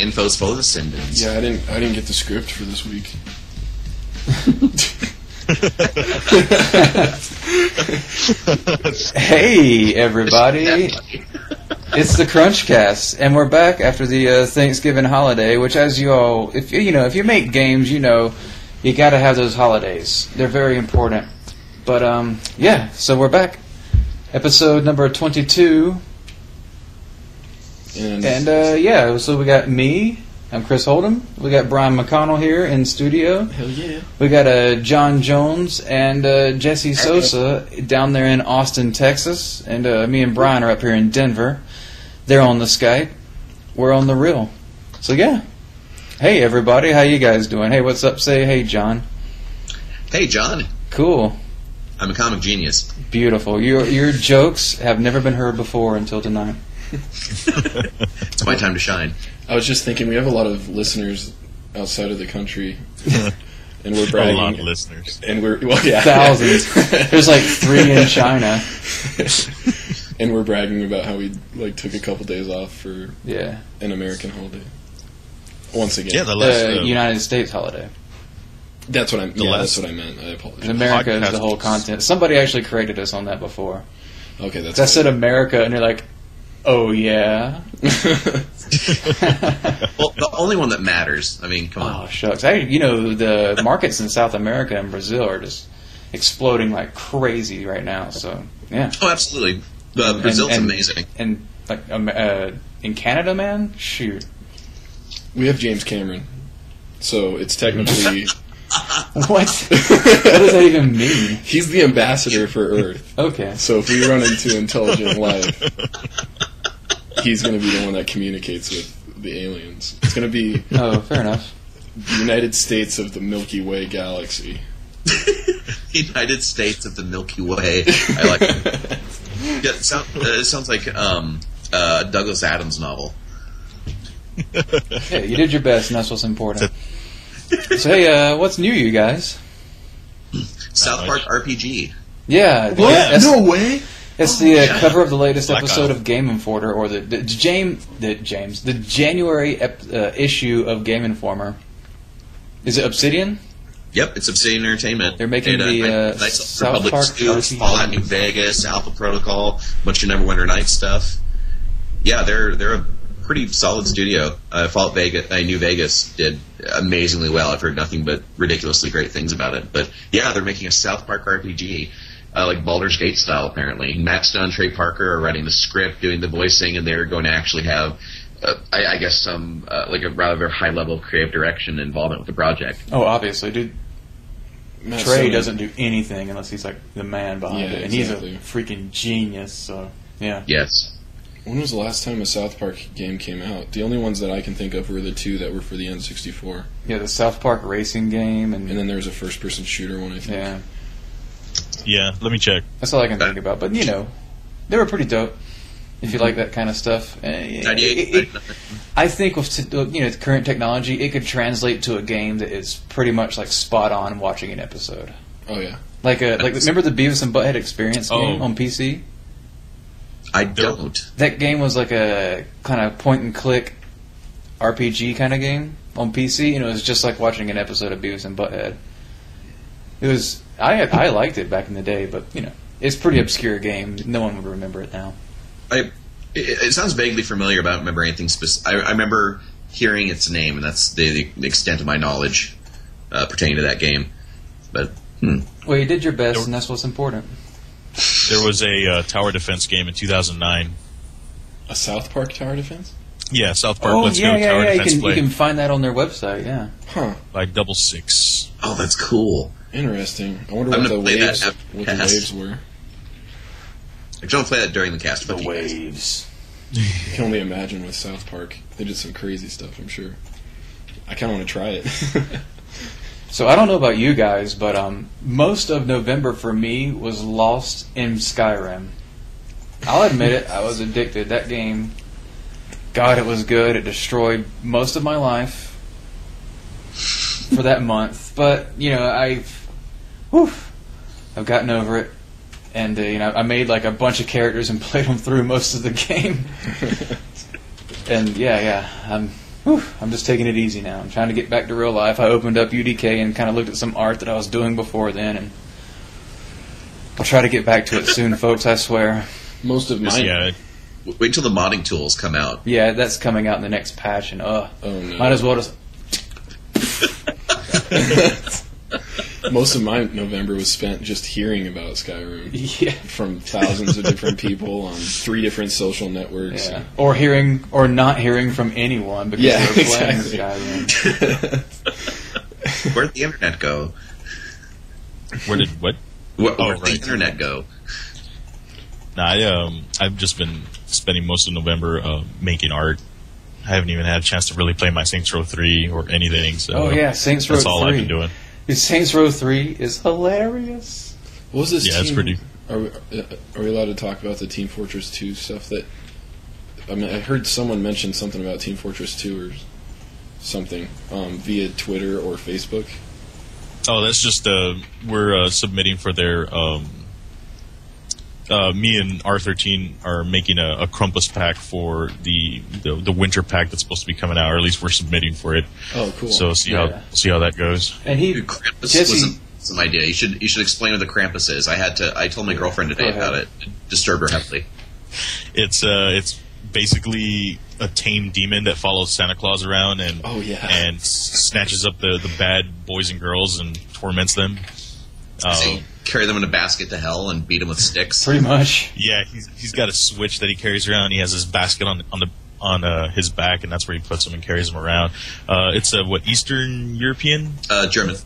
Infos for the Sindens. Yeah, I didn't get the script for this week. Hey, everybody. It's the CrunchCast, and we're back after the Thanksgiving holiday, which, as you all, if you make games, you gotta have those holidays. They're very important. But, so we're back. Episode number 22. So we got me. I'm Chris Holden. We got Bryan McConnell here in studio. Hell yeah. We got Jon Jones and Jesse Sosa down there in Austin, Texas. And me and Bryan are up here in Denver. They're on the Skype. We're on the reel. So, yeah. Hey, everybody. How you guys doing? Hey, what's up? Say hey, John. Hey, John. Cool. I'm a comic genius. Beautiful. Your jokes have never been heard before until tonight. It's my time to shine. I was just thinking, we have a lot of listeners outside of the country, and we're bragging. A lot of listeners. And thousands. There's like 3 in China. And we're bragging about how we took a couple days off for an American holiday. Once again, United States holiday. That's what that's what I meant. I apologize. America is the whole continent. Somebody actually corrected us on that before. Okay, that's. I said America, and they're like, "Oh yeah." Well, the only one that matters. I mean, come on. Oh shucks! The markets in South America and Brazil are just exploding like crazy right now. So yeah. Oh, absolutely. Brazil's amazing. And in Canada, man, shoot. We have James Cameron, so it's technically. What? What does that even mean? He's the ambassador for Earth. Okay. So if we run into intelligent life, he's going to be the one that communicates with the aliens. It's going to be... Oh, fair enough. The United States of the Milky Way galaxy. United States of the Milky Way. I like it. Yeah, it sounds like a Douglas Adams novel. Yeah, you did your best, and that's what's important. So, hey, what's new, you guys? South Park RPG. Yeah. What? No way! It's the cover of the latest episode of Game Informer, or the January issue of Game Informer. Is it Obsidian? Yep, it's Obsidian Entertainment. They're making the South Republic Park Studios, Fallout New Vegas, Alpha Protocol, bunch of Neverwinter Nights stuff. Yeah, they're a pretty solid studio. Fallout New Vegas did amazingly well. I've heard nothing but ridiculously great things about it. But yeah, they're making a South Park RPG, like Baldur's Gate style, apparently. Matt Stone and Trey Parker are writing the script, doing the voicing, and they're going to actually have, I guess, some like a rather high level of creative direction and involvement with the project. Oh, obviously, dude. Trey doesn't do anything unless he's like the man behind it, and exactly. He's a freaking genius. So yeah. Yes. When was the last time a South Park game came out? The only ones that I can think of were the 2 that were for the N64. Yeah, the South Park racing game, and then there was a first-person shooter one, I think. Yeah. Yeah, let me check. That's all I can think about. But they were pretty dope. If you like that kind of stuff, I think with the current technology, it could translate to a game that is pretty much like spot on watching an episode. Oh yeah. Like remember the Beavis and Butthead Experience game on PC? I don't. That game was like a kind of point-and-click RPG kind of game on PC, and it was just like watching an episode of Beavis and Butthead. It was... I liked it back in the day, but, it's a pretty obscure game. No one would remember it now. It sounds vaguely familiar, but I don't remember anything specific. I remember hearing its name, and that's the extent of my knowledge pertaining to that game. But, Well, you did your best, and that's what's important. There was a tower defense game in 2009. A South Park tower defense? Yeah, South Park Let's Go Tower Defense Play. You can find that on their website, yeah. Huh. By Double Six. Oh, that's cool. Interesting. I wonder what the waves were. I don't play that during the cast. The waves. You can only imagine with South Park. They did some crazy stuff, I'm sure. I kind of want to try it. So I don't know about you guys, but most of November for me was lost in Skyrim. I'll admit it, I was addicted. That game, God, it was good. It destroyed most of my life for that month. But, I've gotten over it. And, I made like a bunch of characters and played them through most of the game. And, I'm just taking it easy now. I'm trying to get back to real life. I opened up UDK and kind of looked at some art that I was doing before then, and I'll try to get back to it soon, folks, I swear. Most of mine... Yeah. Wait till the modding tools come out. Yeah, that's coming out in the next patch, and oh, no. might as well just... Most of my November was spent just hearing about Skyrim. Yeah. From thousands of different people on 3 different social networks. Yeah. Or hearing, or not hearing from anyone because they were playing exactly. Skyrim. Where'd the internet go? Where'd Where'd the internet go? Nah, I've just been spending most of November making art. I haven't even had a chance to really play my Saints Row 3 or anything. So Saints Row 3. That's all I've been doing. Saints Row 3 is hilarious. What was this? Yeah, it's pretty. Are we allowed to talk about the Team Fortress 2 stuff? That I mean, I heard someone mention something about Team Fortress 2 or something via Twitter or Facebook. Oh, that's just we're submitting for their. Me and R13 are making a Krampus pack for the winter pack that's supposed to be coming out, or at least we're submitting for it. Oh, cool! So see how that goes. And Krampus wasn't some idea. You should explain what the Krampus is. I told my girlfriend today about it. It disturbed her heavily. It's basically a tame demon that follows Santa Claus around and snatches up the bad boys and girls and torments them. Carry them in a basket to hell and beat them with sticks. Pretty much. Yeah, he's got a switch that he carries around. He has his basket on his back, and that's where he puts them and carries them around. It's Eastern European? German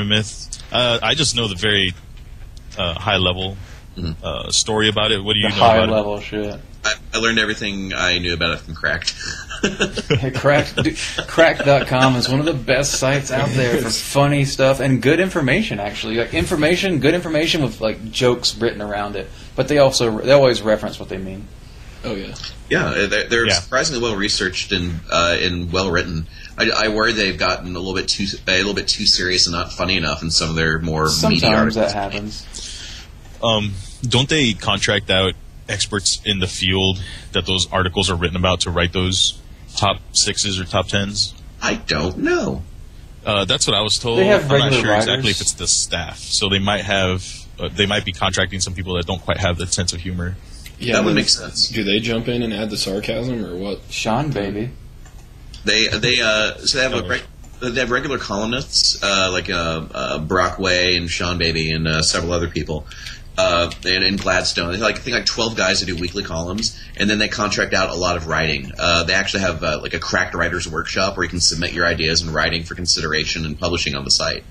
myth. I just know the very high level story about it. What do you know about it? High level shit. I learned everything I knew about it from Cracked. Cracked.com is one of the best sites out there for funny stuff and good information, actually. Good information with like jokes written around it. But they always reference what they mean. Oh yeah. Yeah, they're surprisingly well researched and well written. I worry they've gotten a little bit too serious and not funny enough in some of their more meaty articles. Sometimes that happens. Don't they contract out experts in the field that those articles are written about to write those top 6s or top 10s? I don't know. That's what I was told. They have I'm not sure writers. exactly if it's the staff. So they might be contracting some people that don't quite have the sense of humor. Yeah, that would make sense. Do they jump in and add the sarcasm or what? Sean, baby. They have regular columnists like Brock Way and Sean Baby and several other people. And Gladstone, I think like 12 guys that do weekly columns, and then they contract out a lot of writing. They actually have like a Cracked Writers Workshop where you can submit your ideas in writing for consideration and publishing on the site.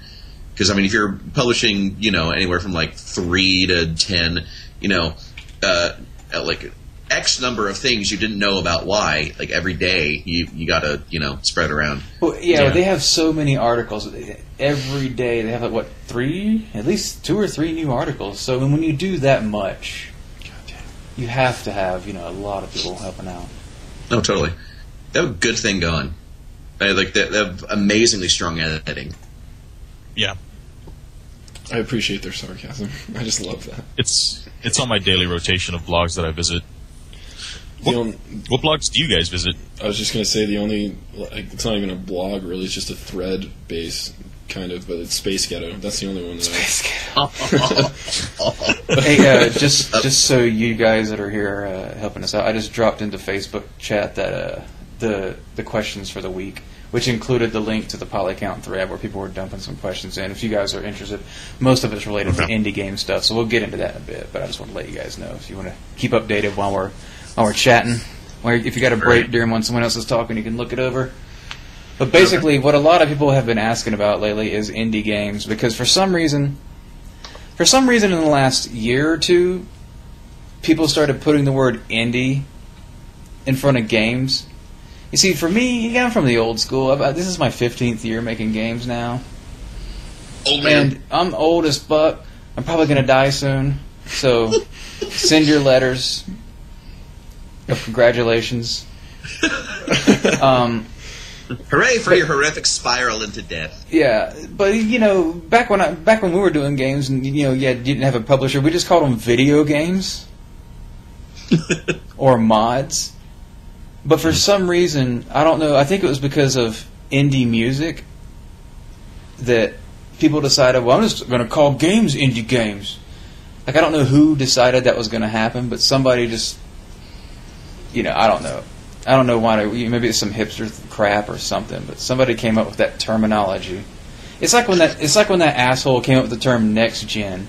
Because I mean, if you're publishing, anywhere from like 3 to 10, like X number of things you didn't know about why, like every day you gotta spread around. Well, yeah, they have so many articles every day. They have like at least 2 or 3 new articles. So when you do that much, you have to have a lot of people helping out. No, totally. They have a good thing going. They have amazingly strong editing. Yeah. I appreciate their sarcasm. I just love that. It's on my daily rotation of blogs that I visit. What blogs do you guys visit? I was just going to say it's not even a blog really, it's just a thread base kind of, but it's Space Ghetto. That's the only one that Hey, just so you guys that are here helping us out, I just dropped into Facebook chat that the questions for the week, which included the link to the Polycount thread where people were dumping some questions in. If you guys are interested, most of it's related to indie game stuff, so we'll get into that in a bit, but I just want to let you guys know if you want to keep updated while we're chatting. If you got a break during when someone else is talking, you can look it over. But basically, what a lot of people have been asking about lately is indie games, because for some reason in the last year or two, people started putting the word indie in front of games. You see, for me, I'm from the old school. This is my 15th year making games now. Old man. And I'm old as fuck. I'm probably going to die soon. So send your letters of congratulations. Hooray for your horrific spiral into death. Yeah, but back when we were doing games and you didn't have a publisher, we just called them video games or mods. But for some reason, I don't know, I think it was because of indie music that people decided, well, I'm just going to call games indie games. Like, I don't know who decided that was going to happen, but somebody just, I don't know. I don't know why. Maybe it's some hipster crap or something, but somebody came up with that terminology. It's like when that asshole came up with the term next gen.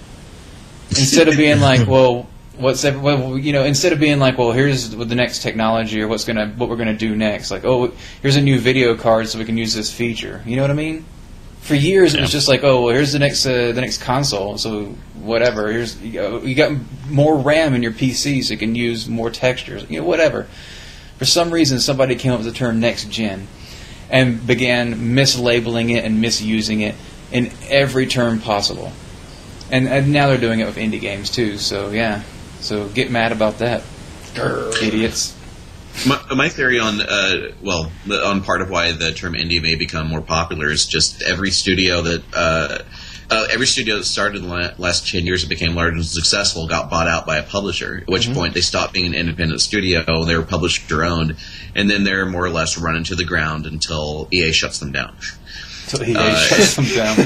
Instead of being like, well, instead of being like, well, here's the next technology or what we're gonna do next. Like, oh, here's a new video card so we can use this feature. You know what I mean? For years, it was just like, oh, well, here's the next console. So whatever. Here's you got more RAM in your PC, so you can use more textures. Whatever. For some reason, somebody came up with the term next gen and began mislabeling it and misusing it in every term possible. And now they're doing it with indie games too. So yeah. So get mad about that, idiots. My theory on part of why the term indie may become more popular is just every studio that started in the last 10 years and became large and successful got bought out by a publisher, at which point they stopped being an independent studio, they were publisher-owned, and then they're more or less run into the ground until EA shuts them down. Until EA shuts them down.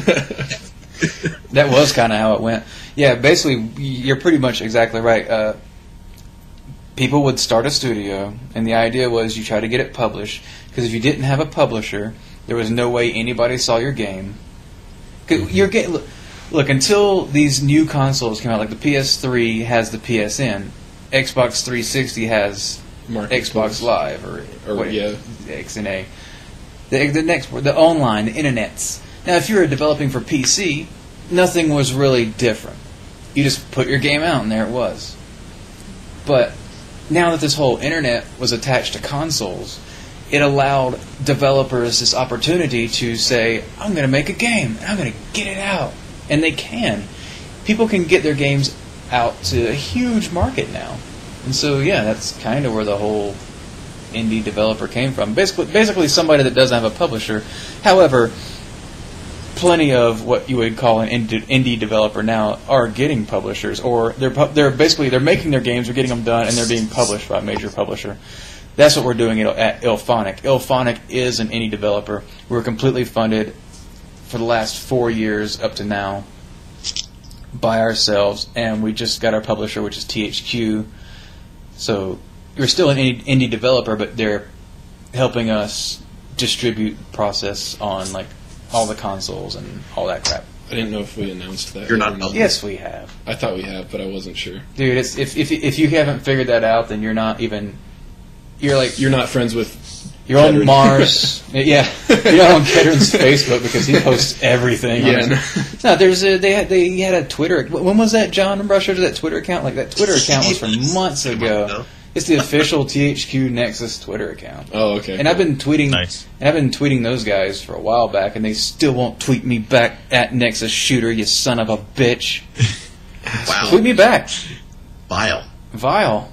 That was kind of how it went. Yeah, basically, you're pretty much exactly right. People would start a studio, and the idea was you try to get it published, because if you didn't have a publisher, there was no way anybody saw your game. Look, until these new consoles came out, like the PS3 has the PSN, Xbox 360 has Xbox Live, or XNA. The online, the internets. Now, if you were developing for PC, nothing was really different. You just put your game out, and there it was. But now that this whole internet was attached to consoles, it allowed developers this opportunity to say, I'm going to make a game, and I'm going to get it out. And they can. People can get their games out to a huge market now. And so, yeah, that's kind of where the whole indie developer came from. Basically somebody that doesn't have a publisher. However, plenty of what you would call an indie developer now are getting publishers, or they're making their games, they're getting them done, and they're being published by a major publisher. That's what we're doing at Ilphonic. Ilphonic is an indie developer. We're completely funded for the last 4 years up to now by ourselves, and we just got our publisher, which is THQ. So we're still an indie developer, but they're helping us distribute the process on like all the consoles and all that crap. I didn't know if we announced that. You're not. Yes, we have. I thought we have, but I wasn't sure. Dude, if you haven't figured that out, then you're not even. You're not friends with. You're on Mars. Yeah, you're not on Kedron's Facebook because he posts everything. Yeah. No, they had a Twitter. When was that, John? Remember I showed you that Twitter account? Like that Twitter account was from months ago. It's the official THQ Nexus Twitter account. Oh, okay. And I've been tweeting those guys for a while back, and they still won't tweet me back at Nexus Shooter, you son of a bitch. Wow. Tweet me back. Vile.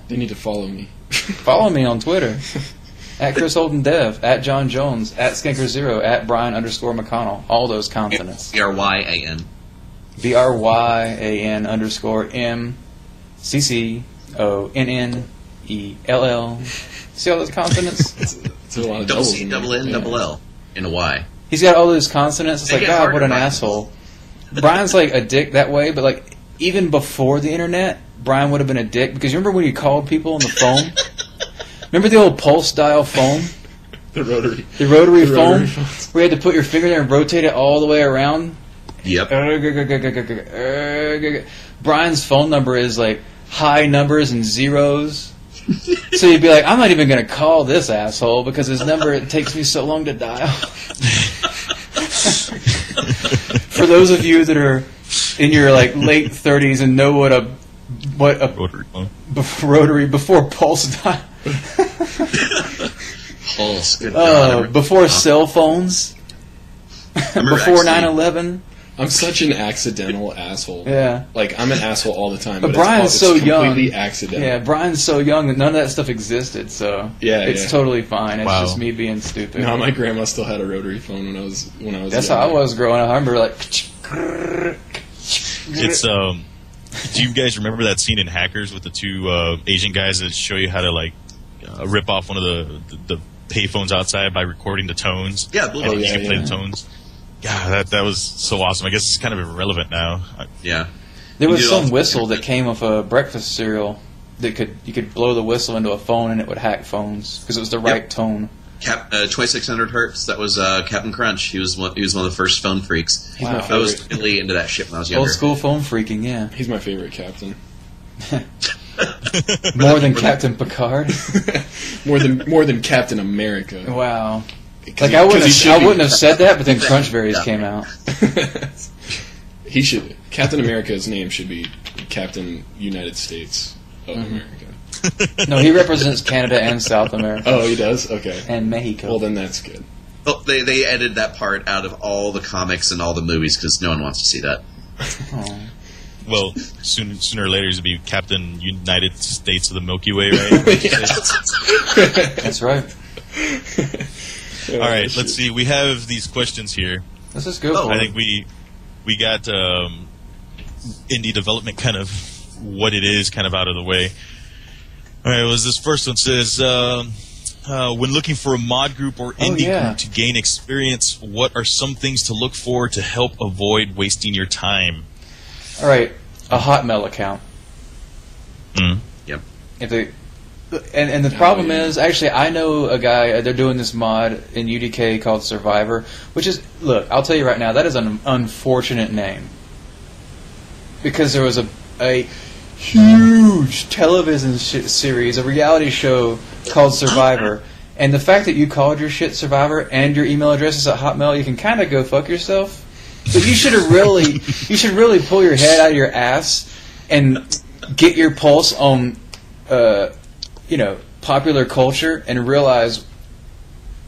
They need to follow me. Follow me on Twitter. At Chris Holden Dev, at Jon Jones, at Skinker0, at Bryan _McConnell. All those consonants. BRYAN. BRYAN_MCCONNELL. See all those consonants? It's a lot of double C, double N, double L, and a Y. He's got all those consonants. It's like, God, what an asshole. Brian's like a dick that way, but like even before the internet, Bryan would have been a dick, because you remember when you called people on the phone? Remember the old pulse dial phone? The rotary phone? Where you had to put your finger there and rotate it all the way around? Yep. Brian's phone number is like high numbers and zeros. So you'd be like, I'm not even going to call this asshole because his number, it takes me so long to dial. For those of you that are in your like late 30s and know what a rotary phone. Rotary before pulse dial. Pulse. Good God. Before cell phones. Before 9/11. I'm such an accidental asshole. Yeah. Like, I'm an asshole all the time. But Brian's so young. It's completely accidental. Yeah, Brian's so young that none of that stuff existed, so it's totally fine. It's just me being stupid. No, my grandma still had a rotary phone when I was That's how I was growing up. I remember like it's do you guys remember that scene in Hackers with the two Asian guys that show you how to like rip off one of the payphones outside by recording the tones. Yeah, and you can play the tones. Yeah, that was so awesome. I guess it's kind of irrelevant now. Yeah. There was some whistle that came with a breakfast cereal that you could blow the whistle into a phone and it would hack phones because it was the right tone. 2600 hertz. That was Captain Crunch. He was one of the first phone freaks. He's my favorite. I was really into that shit when I was younger. Old school phone freaking, yeah. He's my favorite captain. More than Captain Picard. more than Captain America. Wow. Like I wouldn't have said that, but then Crunchberries came out. He should. Captain America's name should be Captain United States of America. No, he represents Canada and South America. Oh, he does? Okay. And Mexico. Well, then that's good. Well, they edited that part out of all the comics and all the movies because no one wants to see that. Oh. Well, sooner or later, it'll be Captain United States of the Milky Way, right? That's right. All right, let's see. We have these questions here. Let's just go for it. I think we got indie development kind of what it is kind of out of the way. All right, this first one says, when looking for a mod group or indie group to gain experience, what are some things to look for to help avoid wasting your time? All right, a Hotmail account. Yep. And the problem is, actually, I know a guy, they're doing this mod in UDK called Survivor, which is, look, I'll tell you right now, that is an unfortunate name. Because there was a huge television series, a reality show called Survivor, and the fact that you called your shit Survivor and your email address is at Hotmail, you can kind of go fuck yourself. But you should really pull your head out of your ass and get your pulse on, popular culture and realize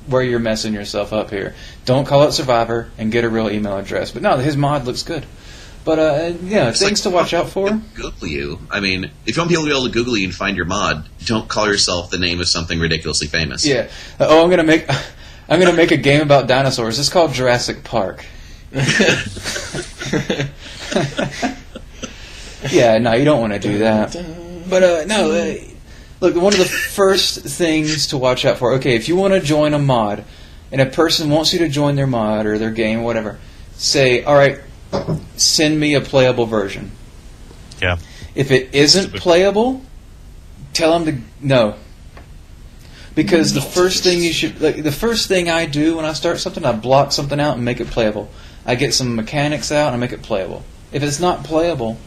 where you're messing yourself up here. Don't call it Survivor and get a real email address. But no, his mod looks good. But things to watch out for. Google you. I mean, if you want people to be able to Google you and find your mod, don't call yourself the name of something ridiculously famous. Yeah. I'm gonna make a game about dinosaurs. It's called Jurassic Park. Yeah, no, you don't want to do that. But look, one of the first things to watch out for. Okay, if you want to join a mod, and a person wants you to join their mod or their game, or whatever, say, all right, send me a playable version. Yeah. If it isn't playable, tell them to no. Because the first thing I do when I start something, I block something out and make it playable. I get some mechanics out and I make it playable. If it's not playable,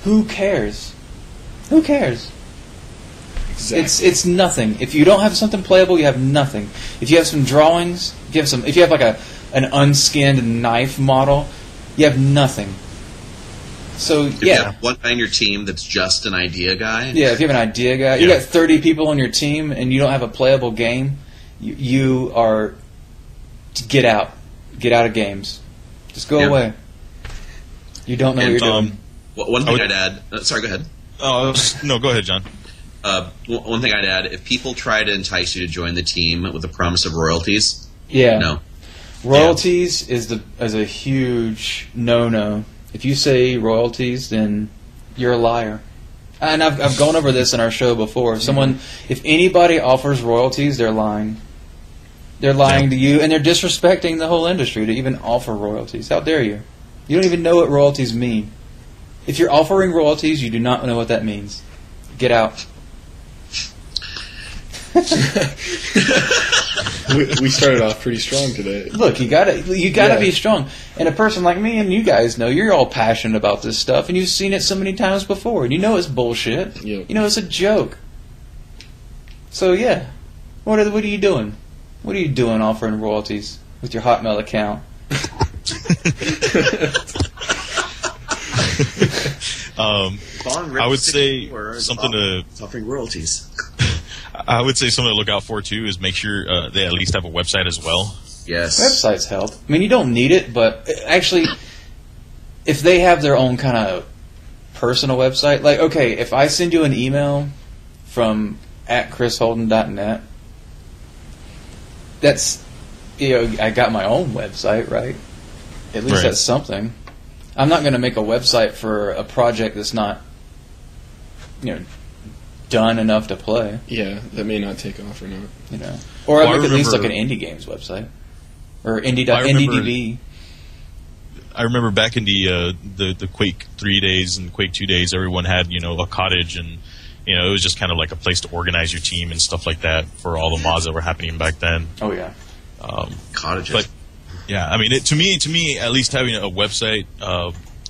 who cares? Who cares? Exactly. It's nothing. If you don't have something playable, you have nothing. If you have some drawings, if you have like an unskinned knife model, you have nothing. So if you have one guy on your team that's just an idea guy. Yeah, if you have an idea guy, you got 30 people on your team and you don't have a playable game, you are get out of games. Just go away. You don't know what you're doing. One thing I'd add. Sorry, go ahead. No, go ahead, John. One thing I'd add: if people try to entice you to join the team with the promise of royalties, no. Royalties is a huge no-no. If you say royalties, then you're a liar. And I've gone over this in our show before. If anybody offers royalties, they're lying. They're lying to you, and they're disrespecting the whole industry to even offer royalties. How dare you? You don't even know what royalties mean. If you're offering royalties, you do not know what that means. Get out. We started off pretty strong today. Look, you gotta be strong. And a person like me and you guys know, you're all passionate about this stuff, and you've seen it so many times before, and you know it's bullshit. Yep. You know it's a joke. So yeah, what are you doing? What are you doing offering royalties with your Hotmail account? I would say something to offering royalties. I would say something to look out for too is make sure they at least have a website as well. Yes, websites help. I mean, you don't need it, but actually, if they have their own kind of personal website, like okay, if I send you an email from @chrisholden.net, that's I got my own website, right? At least that's something. I'm not going to make a website for a project that's not, done enough to play. Yeah, that may not take off or not. You know, or at least like an indie games website or IndieDB. I remember back in the Quake 3 days and Quake 2 days, everyone had a cottage, and it was just kind of like a place to organize your team and stuff like that for all the mods that were happening back then. Oh yeah, cottages. But yeah, I mean, to me, at least having a website.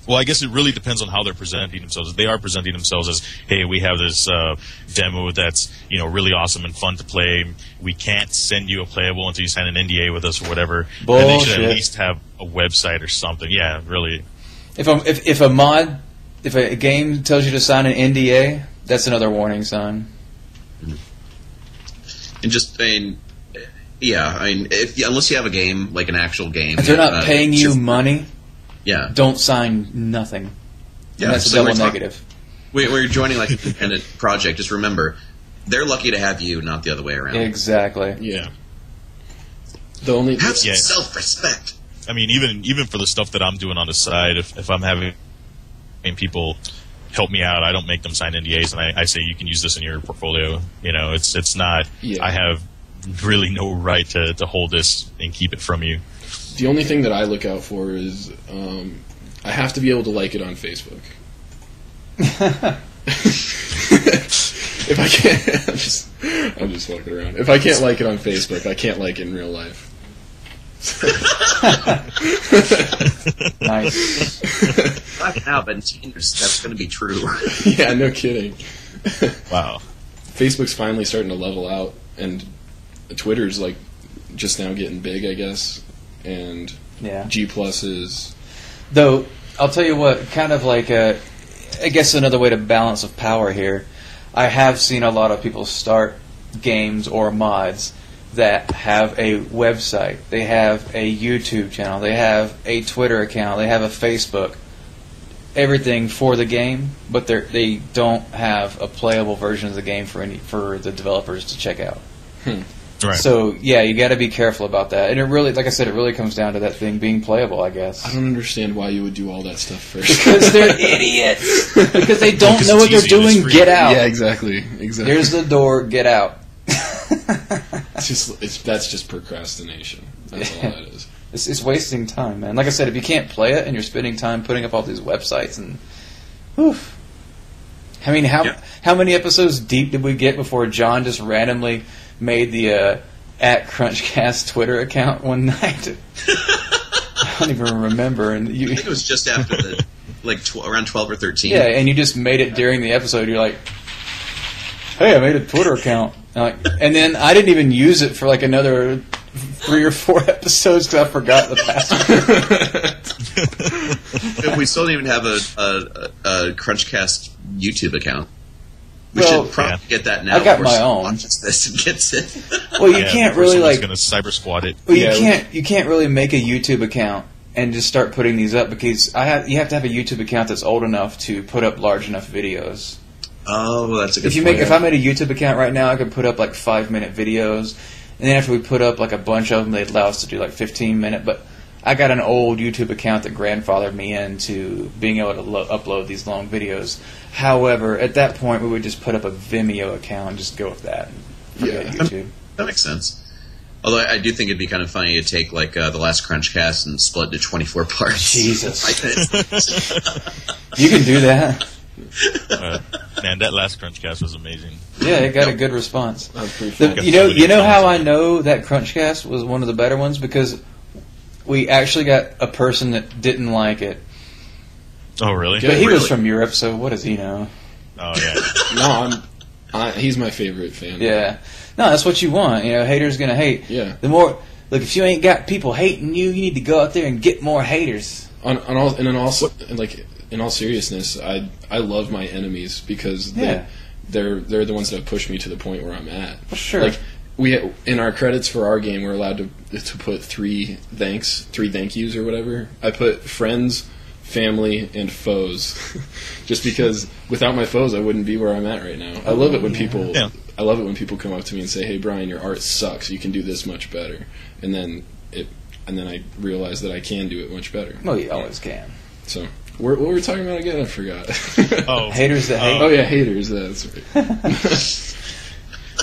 Well, I guess it really depends on how they're presenting themselves. If they are presenting themselves as, hey, we have this demo that's really awesome and fun to play. We can't send you a playable until you sign an NDA with us or whatever. Bullshit. Then they should at least have a website or something. Yeah, really. If a game tells you to sign an NDA, that's another warning sign. And just unless you have a game, like an actual game, if they're not paying you money. Yeah. Don't sign nothing. Yeah, and that's a double negative. When you're joining like an independent project, just remember, they're lucky to have you, not the other way around. Exactly. Yeah. Have some self-respect. I mean, even for the stuff that I'm doing on the side, if I'm having people help me out, I don't make them sign NDAs, and I say you can use this in your portfolio. It's not. Yeah. I have really no right to hold this and keep it from you. The only thing that I look out for is I have to be able to like it on Facebook. If I can't, I'm just walking around. If I can't like it on Facebook, I can't like it in real life. Nice. Wow, but in 10 years, that's going to be true. Yeah, no kidding. Wow. Facebook's finally starting to level out, and Twitter's like just now getting big, I guess. And G+ is... Though, I'll tell you what, kind of like I guess another way to balance of power here, I have seen a lot of people start games or mods that have a website, they have a YouTube channel, they have a Twitter account, they have a Facebook, everything for the game, but they don't have a playable version of the game for the developers to check out. Right. So, yeah, you got to be careful about that. And it really, like I said, it really comes down to that thing being playable, I guess. I don't understand why you would do all that stuff first. Because they're idiots. Because they don't know what they're doing. Get out. Yeah, exactly. Here's the door. Get out. That's just procrastination. That's all that is. It's wasting time, man. Like I said, if you can't play it and you're spending time putting up all these websites and... Whew. I mean, how many episodes deep did we get before John just randomly... made the at CrunchCast Twitter account one night? I don't even remember. And I think it was just after around 12 or 13. Yeah, and you just made it during the episode. You're like, "Hey, I made a Twitter account," and then I didn't even use it for like another 3 or 4 episodes because I forgot the password. We still don't even have a CrunchCast YouTube account. We should probably get that now. I got my own. Watches this and gets it. Well, you can't really going to cyber squat it. Well, you can't really make a YouTube account and just start putting these up because you have to have a YouTube account that's old enough to put up large enough videos. Oh, that's a good point. If I made a YouTube account right now, I could put up like 5-minute videos, and then after we put up like a bunch of them, they'd allow us to do like 15-minute. But I got an old YouTube account that grandfathered me into being able to upload these long videos. However, at that point, we would just put up a Vimeo account and just go with that. YouTube. That makes sense. Although I do think it'd be kind of funny to take like the last CrunchCast and split into 24 parts. Jesus. You can do that. Man, that last CrunchCast was amazing. Yeah, it got a good response. That was pretty fun. You know how I know that CrunchCast was one of the better ones? Because we actually got a person that didn't like it. Oh, really? But he was from Europe, so what does he know? Oh, yeah. No, he's my favorite fan. Yeah. No, that's what you want. Haters gonna hate. Yeah. The more, look, if you ain't got people hating you, you need to go out there and get more haters. In all seriousness, I love my enemies because they're the ones that have pushed me to the point where I'm at. Well, sure. Like in our credits for our game, we're allowed to put 3 thank yous or whatever. I put friends, family, and foes, just because without my foes, I wouldn't be where I'm at right now. I love it when people. Yeah. I love it when people come up to me and say, "Hey, Brian, your art sucks. You can do this much better." And then I realize that I can do it much better. Well, you always can. So What were we talking about again? I forgot. Haters that hate. Oh yeah, haters. That's right.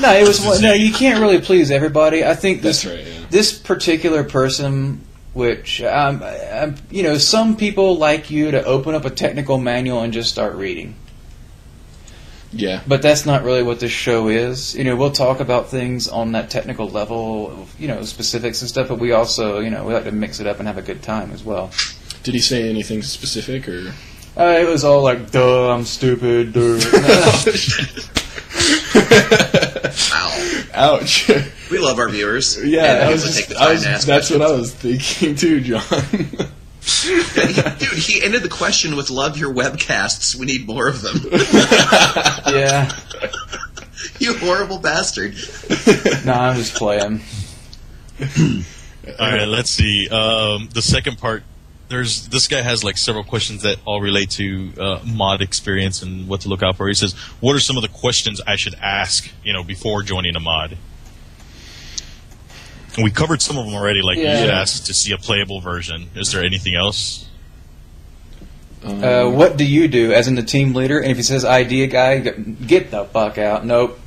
No, it was no. You can't really please everybody. I think that's right. Yeah. This particular person, which some people like you to open up a technical manual and just start reading. Yeah. But that's not really what this show is. We'll talk about things on that technical level, specifics and stuff. But we also, we like to mix it up and have a good time as well. Did he say anything specific or? It was all like, "Duh, I'm stupid." Duh. Ouch. We love our viewers. Yeah, that's what I was thinking too, John. Dude, he ended the question with "Love your webcasts. We need more of them." Yeah. You horrible bastard. Nah, I'm just playing. All right, let's see. The second part. This guy has like several questions that all relate to mod experience and what to look out for. He says, "What are some of the questions I should ask, before joining a mod?" And we covered some of them already. Like you should ask to see a playable version. Is there anything else? What do you do, as in the team leader? And if he says idea guy, get the fuck out. Nope.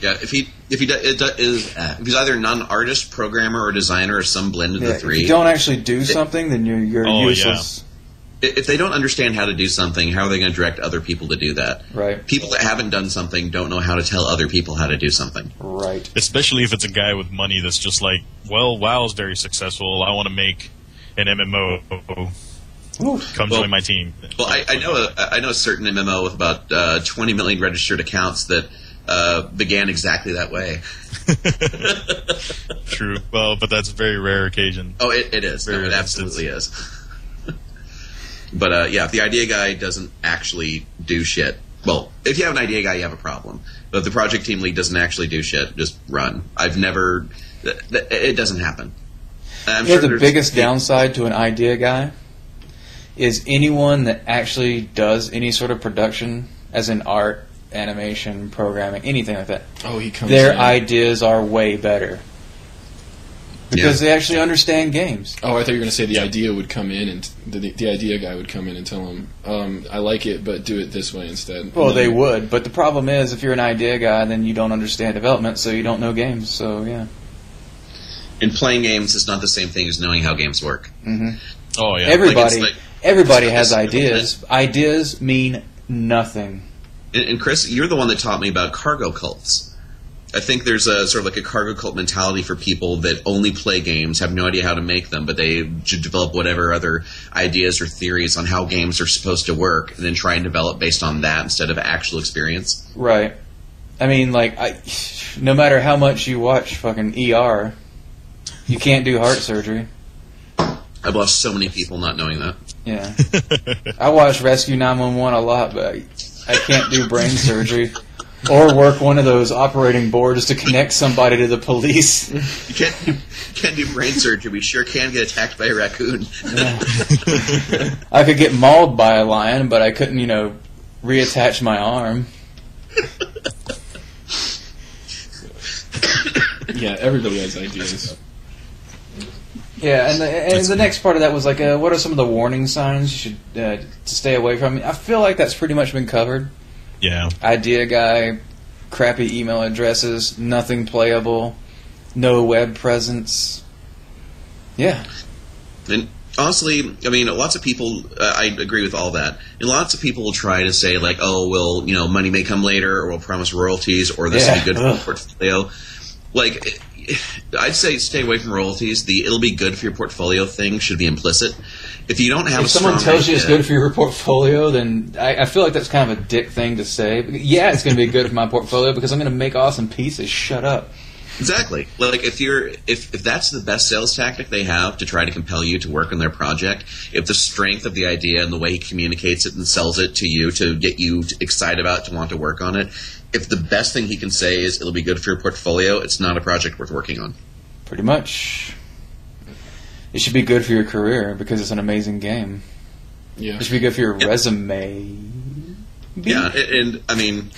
Yeah, if he's either not an artist, programmer, or designer, or some blend of the three. If you don't actually do something, then you're useless. Yeah. If they don't understand how to do something, how are they going to direct other people to do that? Right. People that haven't done something don't know how to tell other people how to do something. Right. Especially if it's a guy with money that's just like, well, WoW's very successful. I want to make an MMO. Come join my team. Well, I know a certain MMO with about 20 million registered accounts that began exactly that way. True. Well, but that's a very rare occasion. Oh, it is. No, it absolutely is. But if the idea guy doesn't actually do shit, well, if you have an idea guy, you have a problem. But if the project team lead doesn't actually do shit, just run. It doesn't happen. The biggest downside to an idea guy is anyone that actually does any sort of production, as in art, animation, programming, anything like that. Oh, their ideas are way better. Because they actually understand games. Oh, I thought you were going to say the idea would come in, and the idea guy would come in and tell them, I like it, but do it this way instead. Well, they would, but the problem is, if you're an idea guy, then you don't understand development, so you don't know games, so yeah. And playing games is not the same thing as knowing how games work. Mm-hmm. Oh, yeah. Everybody has ideas. Ideas mean nothing. And Chris, you're the one that taught me about cargo cults. I think there's a sort of like a cargo cult mentality for people that only play games, have no idea how to make them, but they should develop whatever other ideas or theories on how games are supposed to work, and then try and develop based on that instead of actual experience. Right. I mean, no matter how much you watch fucking ER, you can't do heart surgery. I've lost so many people not knowing that. Yeah. I watch Rescue 911 a lot, but I can't do brain surgery. Or work one of those operating boards to connect somebody to the police. You can't do brain surgery. We sure can get attacked by a raccoon. Yeah. I could get mauled by a lion, but I couldn't, reattach my arm. Yeah, everybody has ideas. Yeah, and the next part of that was like, what are some of the warning signs you should to stay away from? I feel like that's pretty much been covered. Yeah. Idea guy, crappy email addresses, nothing playable, no web presence. Yeah. And honestly, I mean, lots of people, I agree with all that. And lots of people will try to say, like, oh, well, money may come later, or we'll promise royalties, or this will be good for the portfolio. Like, I'd say stay away from royalties. The "it'll be good for your portfolio" thing should be implicit. If you don't have if someone tells you it's good for your portfolio, then I feel like that's kind of a dick thing to say. Yeah, it's going to be good for my portfolio because I'm going to make awesome pieces. Shut up. Exactly. Like if that's the best sales tactic they have to try to compel you to work on their project, if the strength of the idea and the way he communicates it and sells it to you to get you excited about it, to want to work on it, if the best thing he can say is it'll be good for your portfolio, it's not a project worth working on. Pretty much. It should be good for your career because it's an amazing game. Yeah. It should be good for your resume. Yeah, and I mean,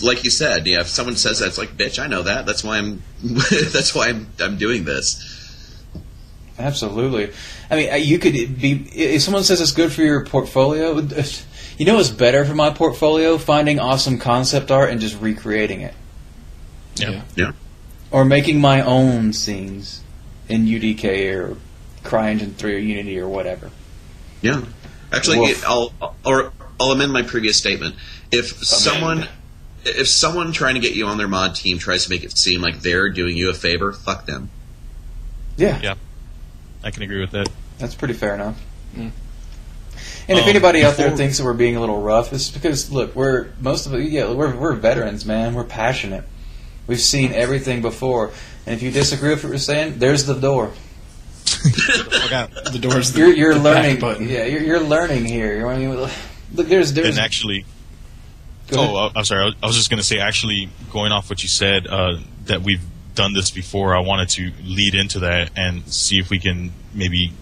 like you said, if someone says that, it's like, bitch, I know that. That's why I'm doing this. Absolutely. I mean, you could be, if someone says it's good for your portfolio, you know what's better for my portfolio? Finding awesome concept art and just recreating it. Yeah. Or making my own scenes in UDK or CryEngine 3 or Unity or whatever. Yeah. Actually, I'll amend my previous statement. If someone trying to get you on their mod team tries to make it seem like they're doing you a favor, fuck them. Yeah. I can agree with that. That's pretty fair enough. Mm. And if anybody out there thinks that we're being a little rough, it's because, look, we're veterans, man. We're passionate. We've seen everything before. And if you disagree with what we're saying, there's the door. The door's you're the learning. back button. Yeah, you're learning here. I mean, look, there's. And actually, I'm sorry. I was just going to say, actually, going off what you said, that we've done this before. I wanted to lead into that and see if we can maybe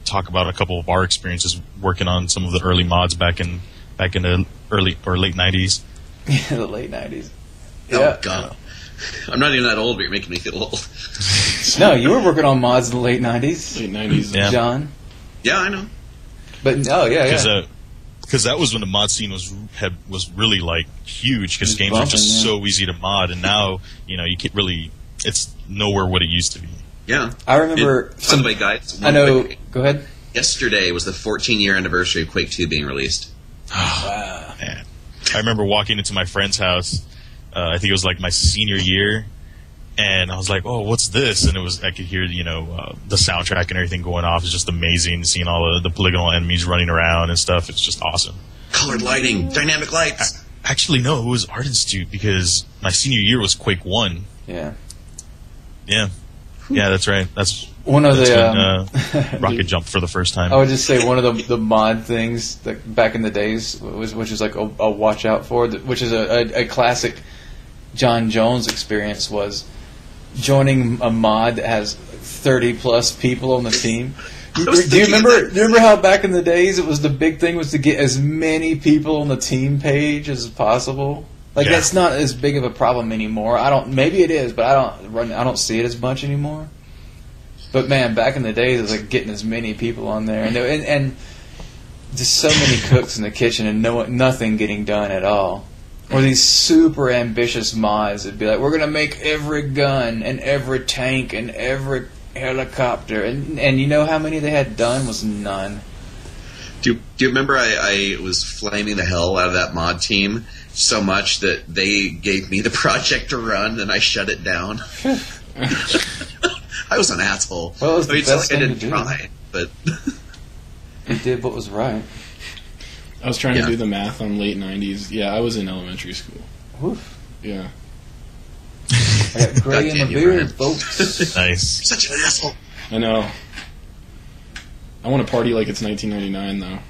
talk about a couple of our experiences working on some of the early mods back in the early or late 90s. Yeah, the late 90s. Oh God, I'm not even that old, but you're making me feel old. No, you were working on mods in the late 90s. Late 90s, yeah. John. Yeah, I know. But because that was when the mod scene was really like huge, because games were just so easy to mod, and now you can't really. It's nowhere what it used to be. Yeah, I remember. By the way, guys, I know. Go ahead. Yesterday was the 14-year anniversary of Quake 2 being released. Wow. Man. I remember walking into my friend's house. I think it was like my senior year, and I was like, "Oh, what's this?" And I could hear the soundtrack and everything going off. It's just amazing seeing all the polygonal enemies running around and stuff. It's just awesome. Colored lighting, dynamic lights. Actually, no, it was Art Institute, because my senior year was Quake 1. Yeah. Yeah, that's right. That's one of when Rocket jumped for the first time. I would just say one of the mod things that back in the days which is like a watch out for, which is a classic Jon Jones experience, was joining a mod that has 30 plus people on the team. Do you remember how back in the days it was the big thing was to get as many people on the team page as possible? Like that's not as big of a problem anymore. Maybe it is, but I don't see it as much anymore. But man, back in the days it was like getting as many people on there, and just so many cooks in the kitchen and nothing getting done at all. Or these super ambitious mods that'd be like, we're gonna make every gun and every tank and every helicopter, and you know how many they had done was none. Do you remember I was flaming the hell out of that mod team so much that they gave me the project to run and I shut it down? I was an asshole. Well, it was the best thing I didn't try, but you did what was right. I was trying to do the math on late 90s. Yeah, I was in elementary school. Oof. Yeah. I got gray in the beard, folks. You're Nice. such an asshole. I know. I want to party like it's 1999,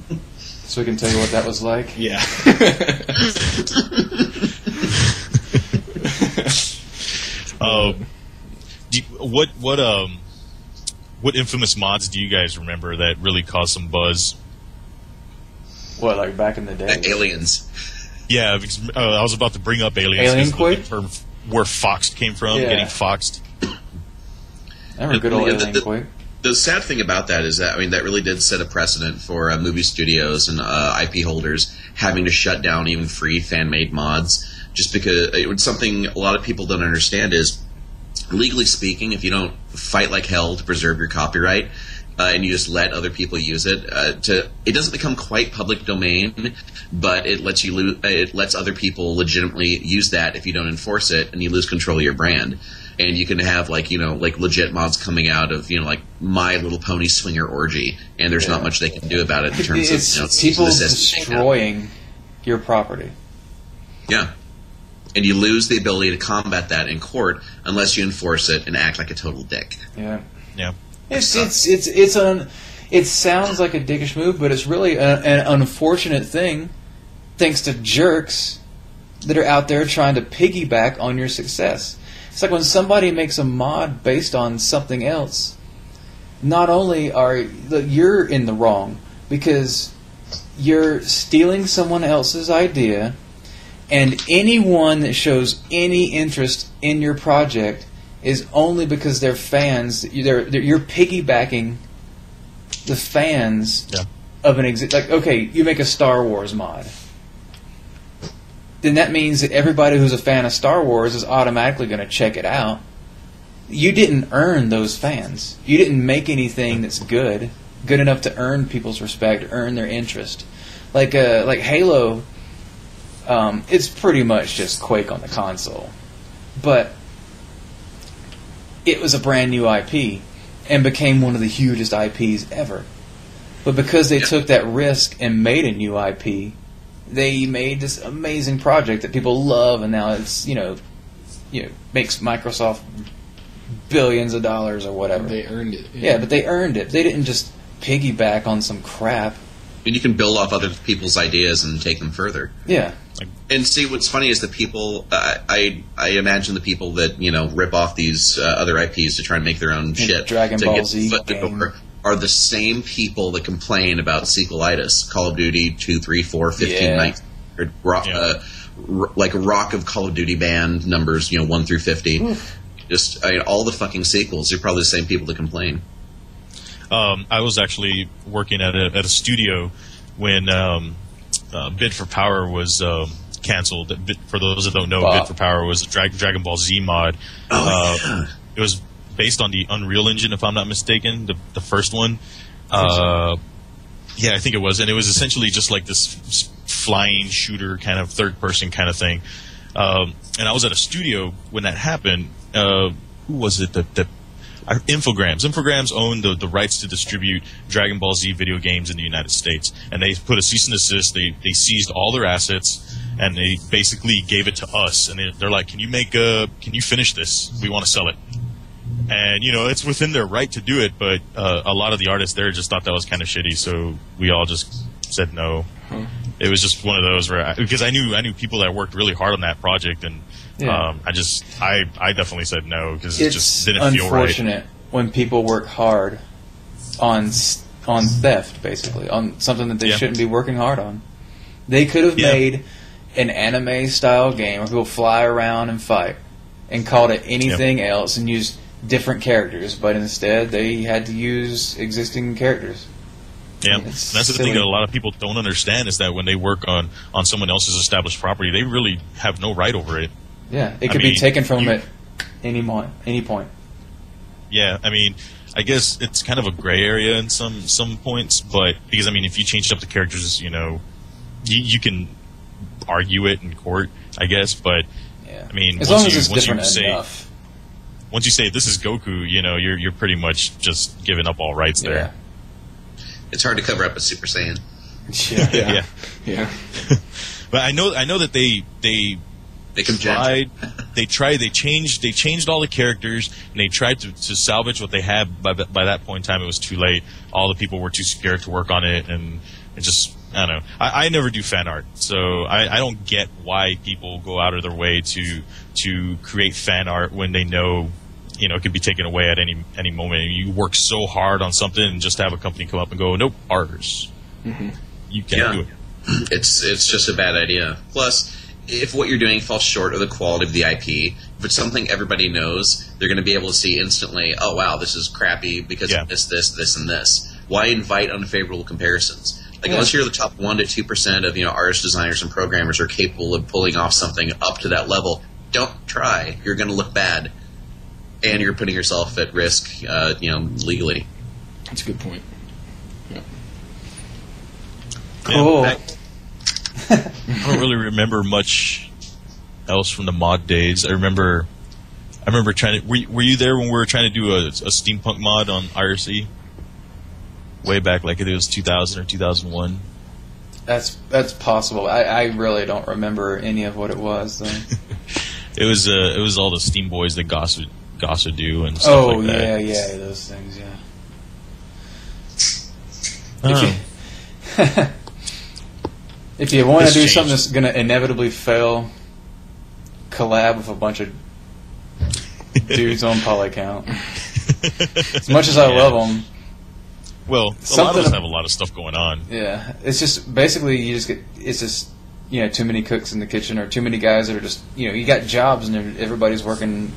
though. So we can tell you what that was like? Yeah. What infamous mods do you guys remember that really caused some buzz? What, like back in the day? Aliens. Yeah, because, I was about to bring up Aliens. Alien Quake? Where Foxed came from, getting Foxed. I remember good old Alien Quake. The sad thing about that is that, that really did set a precedent for movie studios and IP holders having to shut down even free fan-made mods, just because it's something a lot of people don't understand is, legally speaking, if you don't fight like hell to preserve your copyright, and you just let other people use it, it doesn't become quite public domain, but it lets other people legitimately use that if you don't enforce it, and you lose control of your brand. And you can have like legit mods coming out of like My Little Pony Swinger Orgy, and there's not much they can do about it in terms of people destroying your property. Yeah, and you lose the ability to combat that in court unless you enforce it and act like a total dick. Yeah. It sounds like a dickish move, but it's really an unfortunate thing, thanks to jerks that are out there trying to piggyback on your success. It's like when somebody makes a mod based on something else, not only you're in the wrong because you're stealing someone else's idea, and anyone that shows any interest in your project is only because they're fans. You're piggybacking the fans of an like. Okay, you make a Star Wars mod, then that means that everybody who's a fan of Star Wars is automatically going to check it out. You didn't earn those fans. You didn't make anything that's good enough to earn people's respect, earn their interest. Like Halo, it's pretty much just Quake on the console, but it was a brand new IP and became one of the hugest IPs ever. But because they took that risk and made a new IP, they made this amazing project that people love, and now it's makes Microsoft billions of dollars or whatever. They earned it. Yeah, but they earned it. They didn't just piggyback on some crap. And you can build off other people's ideas and take them further. Yeah. And see, what's funny is the people. I imagine the people that rip off these other IPs to try and make their own shit. Dragon Ball Z game. Are the same people that complain about sequelitis. Call of Duty 2, 3, 4, 15, 19, like a rock of Call of Duty band numbers, 1 through 50. Oof. Just all the fucking sequels. You're probably the same people that complain. I was actually working at a studio when Bid for Power was canceled. For those that don't know, Bid for Power was a Dragon Ball Z mod. It was based on the Unreal Engine, if I'm not mistaken, the first one. Yeah, I think it was. And it was essentially just like this flying shooter kind of third-person kind of thing. And I was at a studio when that happened. Who was it that Infogrames. Infogrames owned the rights to distribute Dragon Ball Z video games in the United States, and they put a cease and desist. They seized all their assets, and they basically gave it to us. And they're like, "Can you finish this? We want to sell it." And it's within their right to do it, but a lot of the artists there just thought that was kind of shitty, so we all just said no. It was just one of those where because I knew people that worked really hard on that project, and I definitely said no because it just didn't feel right. It's unfortunate when people work hard on theft, basically, on something that they shouldn't be working hard on. They could have made an anime style game where people fly around and fight, and called it anything else and used different characters, but instead they had to use existing characters. Yeah, that's the thing that a lot of people don't understand is that when they work on someone else's established property, they really have no right over it. Yeah, it could be taken from at any point. Yeah, I mean, I guess it's kind of a gray area in some points, but because if you changed up the characters, you can argue it in court, I guess. But as long as it's different enough. Once you say this is Goku, you're pretty much just giving up all rights there. It's hard to cover up a Super Saiyan. Yeah. But I know that they changed all the characters, and they tried to salvage what they had. By that point in time, it was too late. All the people were too scared to work on it, and it just, I don't know. I never do fan art, so I don't get why people go out of their way to create fan art when they know it could be taken away at any moment. You work so hard on something, and just have a company come up and go, nope, ours. Mm-hmm. You can't do it. It's just a bad idea. Plus, if what you're doing falls short of the quality of the IP, if it's something everybody knows, they're going to be able to see instantly, oh wow, this is crappy because of this, and this. Why invite unfavorable comparisons? Unless you're the top 1 to 2% of artists, designers, and programmers are capable of pulling off something up to that level, don't try. You're going to look bad, and you're putting yourself at risk, legally. That's a good point. Yeah. Cool. I don't really remember much else from the mod days. I remember trying to. Were you there when we were trying to do a steampunk mod on IRC? Way back, like it was 2000 or 2001. That's possible. I really don't remember any of what it was, though. It was all the Steam Boys that Goss would do and stuff like that. Yeah, those things, yeah. If you want to do something that's going to inevitably fail, collab with a bunch of dudes on Polycount. As much as I love them. Well, a lot of us have a lot of stuff going on. Yeah, it's just basically it's just too many cooks in the kitchen, or too many guys that are just, you got jobs and everybody's working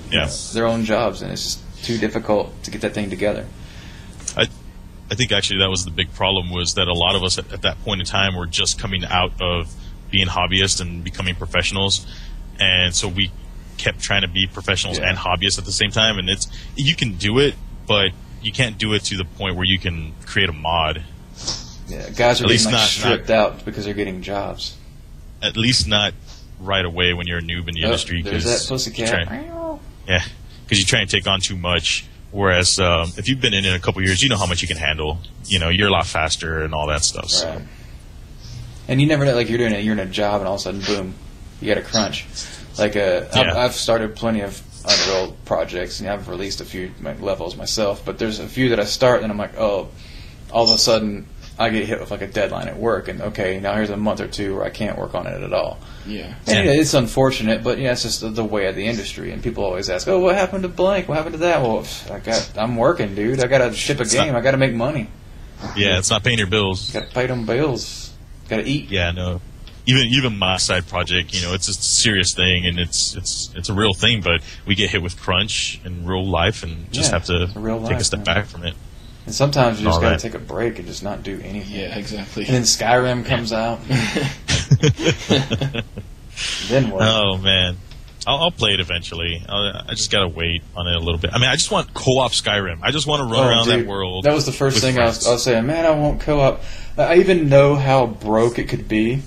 their own jobs, and it's just too difficult to get that thing together. I think actually that was the big problem, was that a lot of us at that point in time were just coming out of being hobbyists and becoming professionals, and so we kept trying to be professionals and hobbyists at the same time. And you can do it, but you can't do it to the point where you can create a mod. Yeah, guys are getting stripped out because they're getting jobs. At least not right away when you're a noob in the industry. There's that pussycat. Yeah, because you try and take on too much. Whereas if you've been in it a couple years, you know how much you can handle. You're a lot faster and all that stuff. Right. So. And you never know, like you're in a job, and all of a sudden, boom, you got to crunch. Like I've started plenty of Unreal projects, and I've released a few levels myself. But there's a few that I start, and I'm like, oh, all of a sudden I get hit with like a deadline at work, and okay, now here's a month or two where I can't work on it at all. Yeah. And it's unfortunate, but it's just the way of the industry. And people always ask, "Oh, what happened to blank? What happened to that?" Well, I'm working, dude. I got to ship a game. I got to make money. Yeah, it's not paying your bills. Got to pay them bills. Got to eat. Yeah, no. Even my side project, it's a serious thing, and it's a real thing. But we get hit with crunch in real life, and just have to take a step back from it. And sometimes you just got to take a break and just not do anything. Yeah, exactly. And then Skyrim comes out. Then what? Oh, man. I'll play it eventually. I just got to wait on it a little bit. I mean, I just want co-op Skyrim. I just want to run around that world. That was the first thing I was saying. Man, I want co-op. I even know how broke it could be.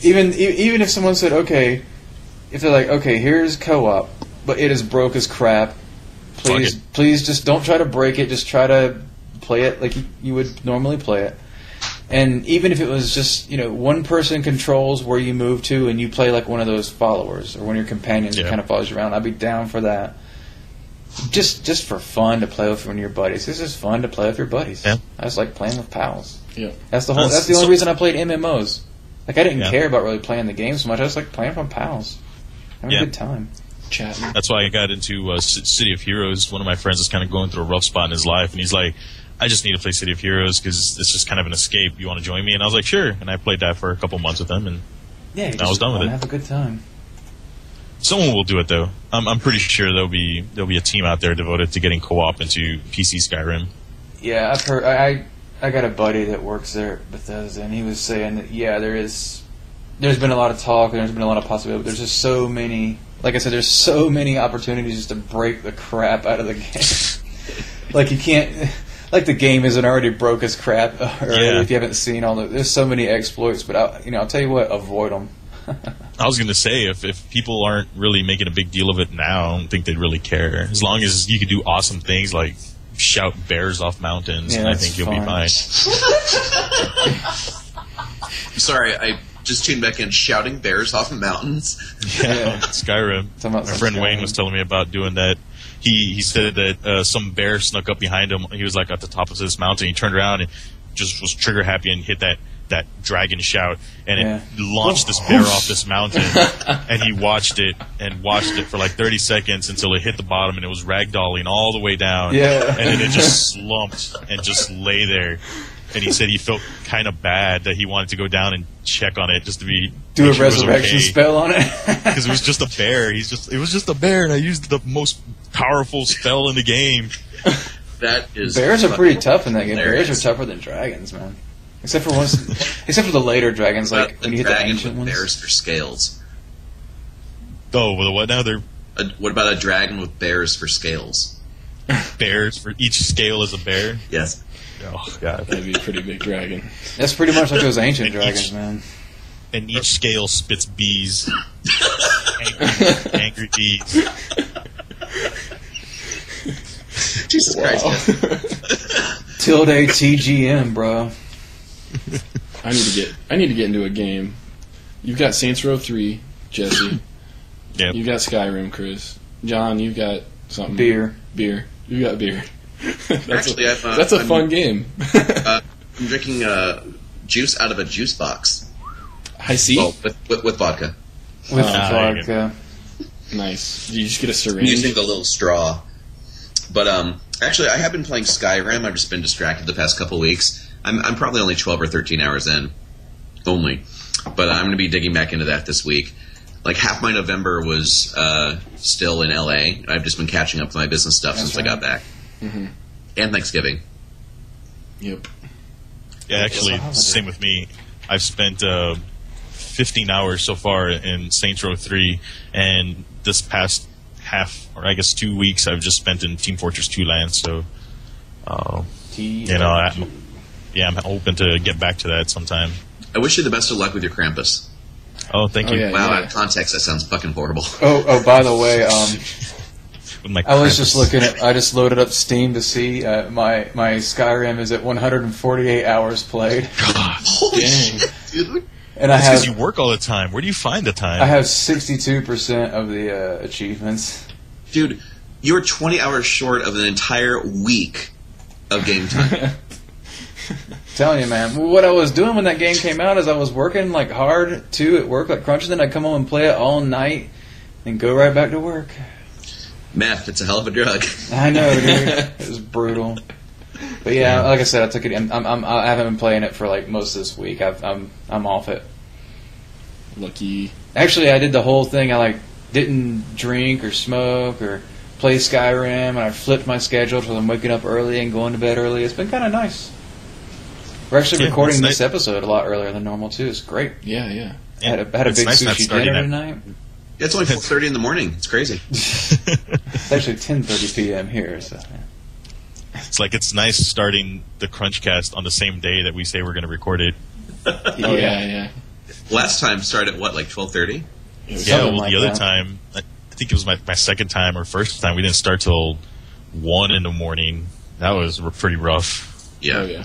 Even if someone said, okay, if they're like, okay, here's co-op, but it is broke as crap. Please just don't try to break it. Just try to play it like you would normally play it. And even if it was just, one person controls where you move to, and you play like one of those followers or one of your companions that kind of follows you around, I'd be down for that. Just for fun to play with one of your buddies. This is fun to play with your buddies. Yeah. I just like playing with pals. Yeah. That's the only reason I played MMOs. Like, I didn't care about really playing the game so much. I just like playing with my pals. Having a good time. Chatting. That's why I got into City of Heroes. One of my friends is kind of going through a rough spot in his life, and he's like, I just need to play City of Heroes because it's just kind of an escape. You want to join me? And I was like, sure. And I played that for a couple months with him, and I was done with it. Have a good time. Someone will do it, though. I'm pretty sure there'll be a team out there devoted to getting co-op into PC Skyrim. Yeah, I've heard. I got a buddy that works there at Bethesda, and he was saying that there's been a lot of talk and there's been a lot of possibility. But there's just so many. Like I said, there's so many opportunities just to break the crap out of the game. Like you can't. Like the game isn't already broke as crap already if you haven't seen all the. There's so many exploits, but I'll tell you what, avoid them. I was going to say, if people aren't really making a big deal of it now, I don't think they'd really care. As long as you could do awesome things like shout bears off mountains, and I think you'll be fine. Sorry, I just tuned back in. Shouting bears off mountains? Yeah, Skyrim. My friend Wayne was telling me about doing that. He said that some bear snuck up behind him. He was like at the top of this mountain. He turned around and just was trigger happy and hit that dragon shout, and it launched this bear off this mountain. And he watched it for like 30 seconds until it hit the bottom, and it was ragdolling all the way down. Yeah. And then it just slumped and just lay there. And he said he felt kind of bad that he wanted to go down and check on it just to do a resurrection spell on it, because it was just a bear. It was just a bear, and I used the most powerful spell in the game. Bears are pretty tough in that game. Bears are tougher than dragons, man. Except for the later dragons, like when you hit the ancient ones. Bears for scales. Oh, well, what now? What about a dragon with bears for scales? Bears for each scale is a bear? Yes. Oh god, that'd be a pretty big dragon. That's pretty much like those ancient dragons, man. And each scale spits bees. Angry bees. Jesus Christ. Tilde TGM, bro. I need to get into a game. You've got Saints Row 3, Jesse. Yep. You've got Skyrim, Chris. John, you've got something. Beer. You got beer. That's a fun game. I'm drinking juice out of a juice box. I see. Well, with vodka. With vodka. Nice. You just get a syringe. Using the little straw. But actually, I have been playing Skyrim. I've just been distracted the past couple weeks. I'm probably only 12 or 13 hours in. Only. but I'm going to be digging back into that this week. Like half my November was still in LA. I've just been catching up with my business stuff since I got back. Mm-hmm. And Thanksgiving. Yep. Yeah, actually, same with me. I've spent 15 hours so far in Saints Row 3, and this past half, or I guess 2 weeks, I've just spent in Team Fortress 2 land. So, I'm hoping to get back to that sometime. I wish you the best of luck with your Krampus. Oh, thank you. Yeah, wow, out of context, that sounds fucking horrible. Oh, by the way, I was just looking at. I just loaded up Steam to see my Skyrim is at 148 hours played. God, holy shit, dude! And that's because you work all the time. Where do you find the time? I have 62% of the achievements. Dude, you're 20 hours short of an entire week of game time. Telling you, man. What I was doing when that game came out is I was working like hard too at work, like crunching. Then I'd come home and play it all night, and go right back to work. Meth, it's a hell of a drug. I know, dude. It was brutal. But yeah, like I said, I took it. I haven't been playing it for like most of this week. I'm off it. Lucky. Actually, I did the whole thing. I like didn't drink or smoke or play Skyrim, and I flipped my schedule so I'm waking up early and going to bed early. It's been kind of nice. We're actually recording this episode a lot earlier than normal too. It's great. Yeah. I had a big sushi dinner tonight. It's only 4:30 in the morning. It's crazy. It's actually 10:30 p.m. here. So. It's like it's nice starting the CrunchCast on the same day that we say we're going to record it. Yeah. Last time started at what, like 12:30? Yeah, well, the other time, I think it was my second time or first time, we didn't start till 1 in the morning. That was pretty rough. Yeah. Oh, yeah.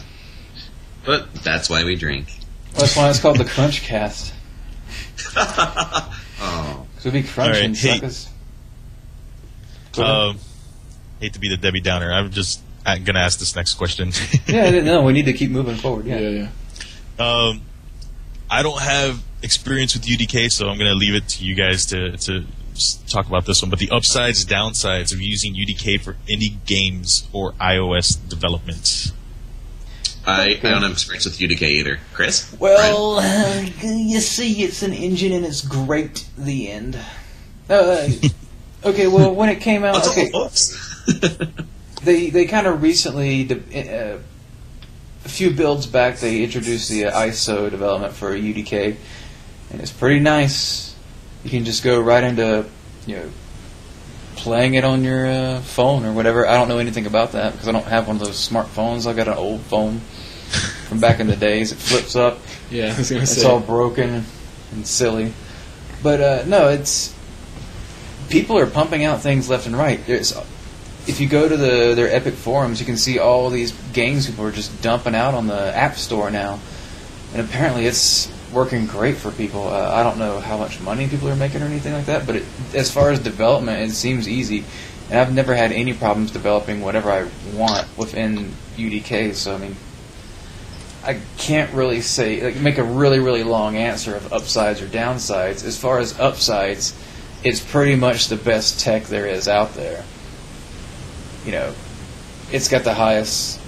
But that's why we drink. Well, that's why it's called the CrunchCast. Oh. So we be crunching, suckers. Hate to be the Debbie Downer. I'm just going to ask this next question. No, we need to keep moving forward. Yeah. I don't have experience with UDK, so I'm going to leave it to you guys to talk about this one. But the upsides, downsides of using UDK for indie games or iOS development. Okay. I don't have experience with UDK either. Chris? Well, you see, it's an engine and it's great. The end. Okay, well, when it came out, they kind of recently, a few builds back, they introduced the ISO development for UDK, and it's pretty nice. You can just go right into, playing it on your phone or whatever. I don't know anything about that because I don't have one of those smartphones. I got an old phone from back in the days. It flips up. Yeah, I was gonna say. It's all broken and silly. But no, it's people are pumping out things left and right. If you go to their Epic forums, you can see all these games people are just dumping out on the App Store now, and apparently it's working great for people. I don't know how much money people are making or anything like that, but as far as development, it seems easy. And I've never had any problems developing whatever I want within UDK. So I mean, I can't really say make a really, really long answer of upsides or downsides. As far as upsides, it's pretty much the best tech there is out there. It's got the highest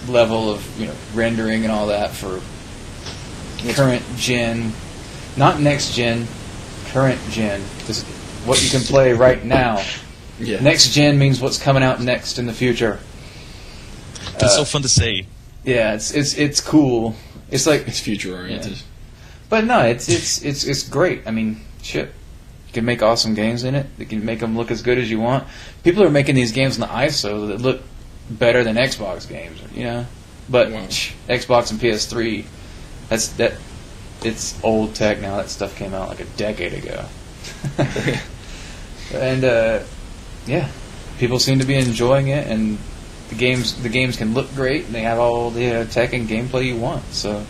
level of rendering and all that for current gen, not next gen, current gen. This is what you can play right now. Yeah. Next gen means what's coming out next in the future. It's so fun to say. Yeah, it's cool. It's like it's future oriented. Yeah. But no, it's great. I mean, shit. You can make awesome games in it. You can make them look as good as you want. People are making these games on the ISO that look better than Xbox games, But Xbox and PS3, it's old tech now. That stuff came out like a decade ago. And people seem to be enjoying it, and the games can look great, and they have all the tech and gameplay you want. So,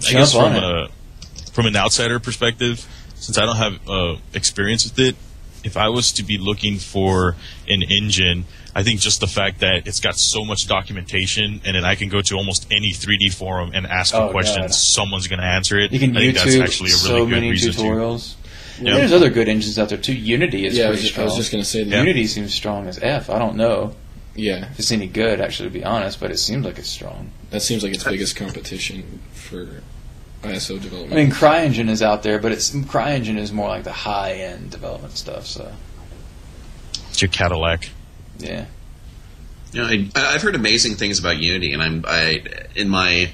I guess from an outsider perspective, since I don't have experience with it, if I was to be looking for an engine, I think just the fact that it's got so much documentation, and then I can go to almost any 3D forum and ask a question, and someone's going to answer it. You can I think YouTube that's actually a really so good many reason tutorials. Yeah. There's other good engines out there too. Unity is pretty strong. I was just going to say that. Unity seems strong as F. I don't know if it's any good, actually, to be honest, but it seems like it's strong. That seems like its biggest competition for ISO development. I mean, CryEngine is out there, but CryEngine is more like the high-end development stuff. So It's your Cadillac. yeah. I've heard amazing things about Unity, and in my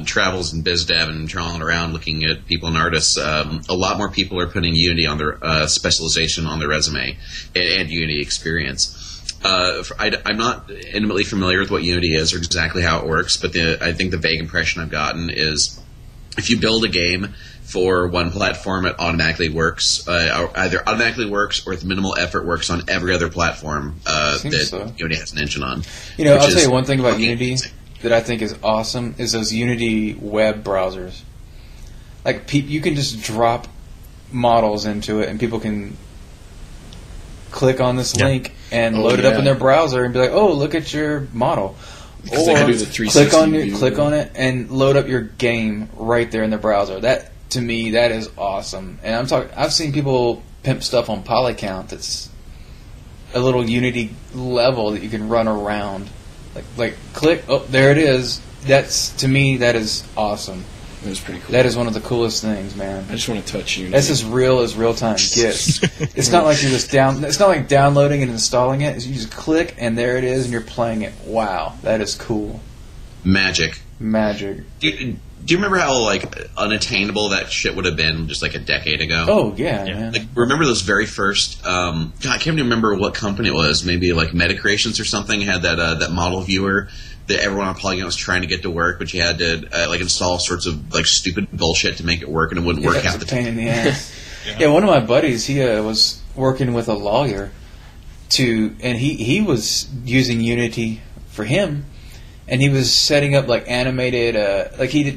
travels in biz dev and traveling around looking at people and artists, a lot more people are putting Unity on their specialization on their resume and Unity experience. I'm not intimately familiar with what Unity is or exactly how it works, but I think the vague impression I've gotten is if you build a game for one platform, it automatically works. Either automatically works or with minimal effort works on every other platform that Unity has an engine on. I'll tell you one thing about Unity that I think is awesome is those Unity web browsers. Like, you can just drop models into it, and people can click on this link and load it up in their browser and be like, "Oh, look at your model." Or click on it and load up your game right there in the browser. That, to me, that is awesome. And I've seen people pimp stuff on Polycount that's a little Unity level that you can run around. Like click, oh, there it is. To me, that is awesome. It was pretty cool. That is one of the coolest things, man. I just want to touch Unity. That's as real as real time gets. It's not like you're just it's not like downloading and installing it. You just click and there it is, and you're playing it. Wow, that is cool. Magic. Do you remember how unattainable that shit would have been just like a decade ago? Oh yeah. Man. Like, remember those very first? I can't even remember what company it was. Maybe like Metacreations or something had that model viewer that everyone on Polygon was trying to get to work, but you had to install all sorts of stupid bullshit to make it work, and it wouldn't work half the time. Pain in the ass. Yeah, one of my buddies, he was working with a lawyer and he was using Unity for him, and he was setting up animated.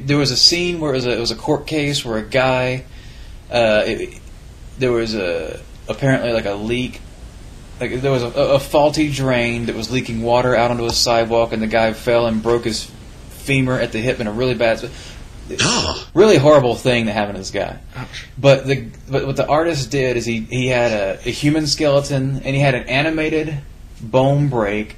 There was a scene where it was a court case where a guy, there was apparently a leak. There was a faulty drain that was leaking water out onto a sidewalk, and the guy fell and broke his femur at the hip in a really bad, really horrible thing that happened to this guy. Ouch. But what the artist did is he had a human skeleton, and he had an animated bone break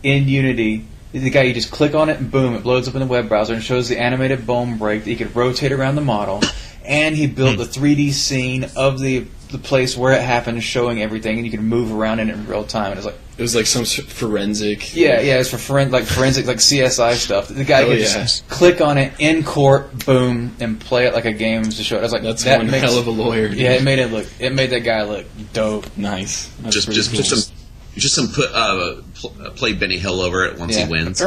in Unity. The guy, you just click on it, and boom, it loads up in the web browser and shows the animated bone break that you could rotate around the model. And he built the 3D scene of the place where it happened, showing everything, and you can move around in real time. And it was like some forensic. Yeah, it's for forensic, CSI stuff. The guy could just click on it in court, boom, and play it like a game to show it. I was like, that's one hell of a lawyer. Dude. Yeah, it made that guy look dope. Nice. That's just play Benny Hill over it once he wins.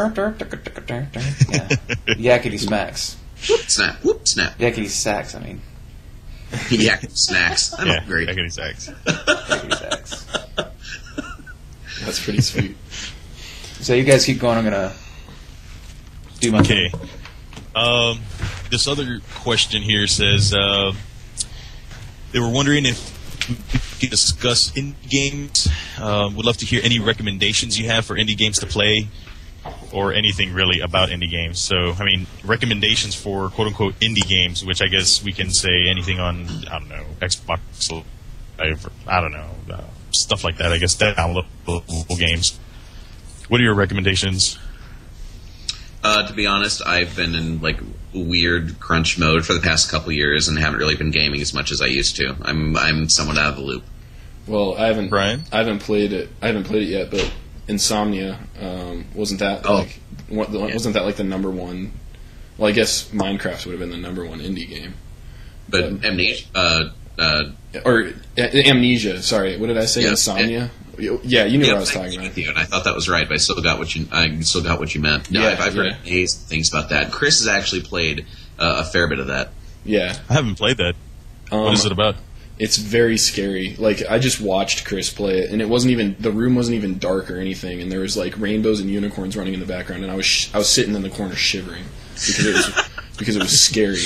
Yakety smacks. Whoop snap. Whoop snap. Yakety sacks. I mean. Yakety snacks. I'm great. Yakety sacks. Yakety sacks. That's pretty sweet. So you guys keep going. I'm gonna do my thing. This other question here says they were wondering if we could discuss indie games. Would love to hear any recommendations you have for indie games to play, or anything really about indie games. So, I mean, recommendations for quote-unquote indie games, which I guess we can say anything on, I don't know, Xbox Live, I don't know, stuff like that. I guess downloadable games. What are your recommendations? To be honest, I've been in weird crunch mode for the past couple years and haven't really been gaming as much as I used to. I'm somewhat out of the loop. Well, Brian? I haven't played it yet, but Insomnia wasn't that wasn't that the number one? Well, I guess Minecraft would have been the number one indie game. But Amnesia, or Amnesia. Sorry, what did I say? Yeah, Insomnia. Yeah, you knew what I was talking about. And I thought that was right, but I still got what you meant. No, I've heard amazing things about that. Chris has actually played a fair bit of that. Yeah, I haven't played that. What is it about? It's very scary. I just watched Chris play it, and the room wasn't even dark or anything, and there was rainbows and unicorns running in the background, and I was sitting in the corner shivering because it was scary.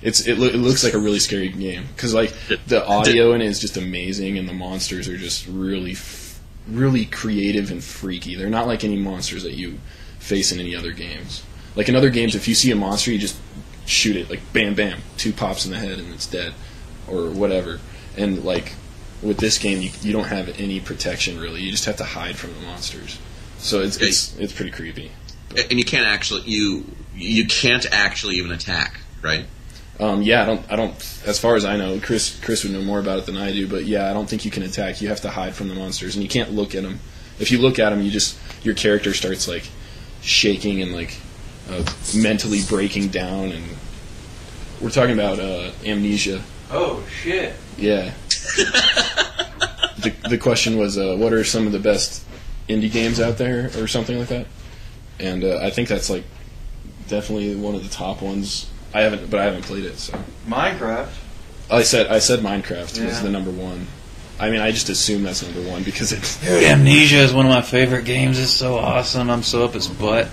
It looks like a really scary game because the audio in it is just amazing, and the monsters are just really really creative and freaky. They're not like any monsters that you face in any other games. In other games, if you see a monster, you just shoot it bam bam, 2 pops in the head and it's dead, or whatever. And with this game, you don't have any protection really. You just have to hide from the monsters. So it's pretty creepy. And you can't actually you can't actually even attack, right? Yeah, I don't. As far as I know, Chris would know more about it than I do. But yeah, I don't think you can attack. You have to hide from the monsters, and you can't look at them. If you look at them, your character starts like shaking and like mentally breaking down. And we're talking about Amnesia. Oh shit! Yeah. The question was, what are some of the best indie games out there, or something like that? And I think that's like definitely one of the top ones. I haven't played it. So Minecraft. I said Minecraft was the number one. I mean, I just assume that's number one because it's. Dude, Amnesia is one of my favorite games. It's so awesome. I'm so up its butt.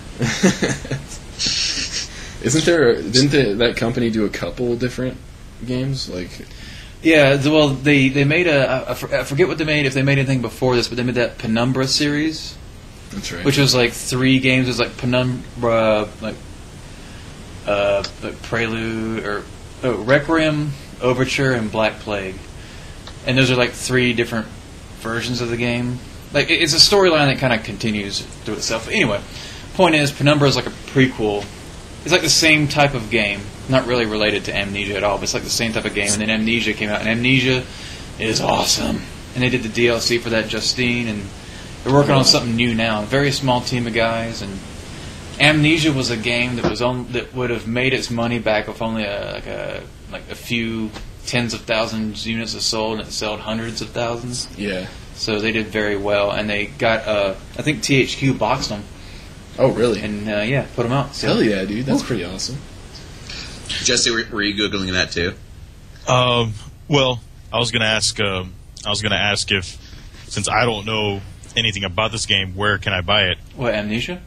Didn't that company do a couple different games like? Yeah, well, they made I forget what they made, if they made anything before this, but they made that Penumbra series. That's right. Which was like 3 games. It was like Penumbra, like Prelude, or Requiem, Overture, and Black Plague. And those are like 3 different versions of the game. Like, it's a storyline that kind of continues through itself. But anyway, point is, Penumbra is like a prequel. It's like the same type of game. Not really related to Amnesia at all, but it's like the same type of game. And then Amnesia came out, and Amnesia is awesome. And they did the DLC for that, Justine, and they're working on something new now. A very small team of guys, and Amnesia was a game that would have made its money back with only a few tens of thousands units of sold, and it sold hundreds of thousands. Yeah. So they did very well, and they got I think THQ boxed them. Oh, really? And put them out. So. Hell yeah, dude! That's pretty awesome. Jesse, were you googling that too? Well, I was gonna ask if, since I don't know anything about this game, where can I buy it? What, Amnesia?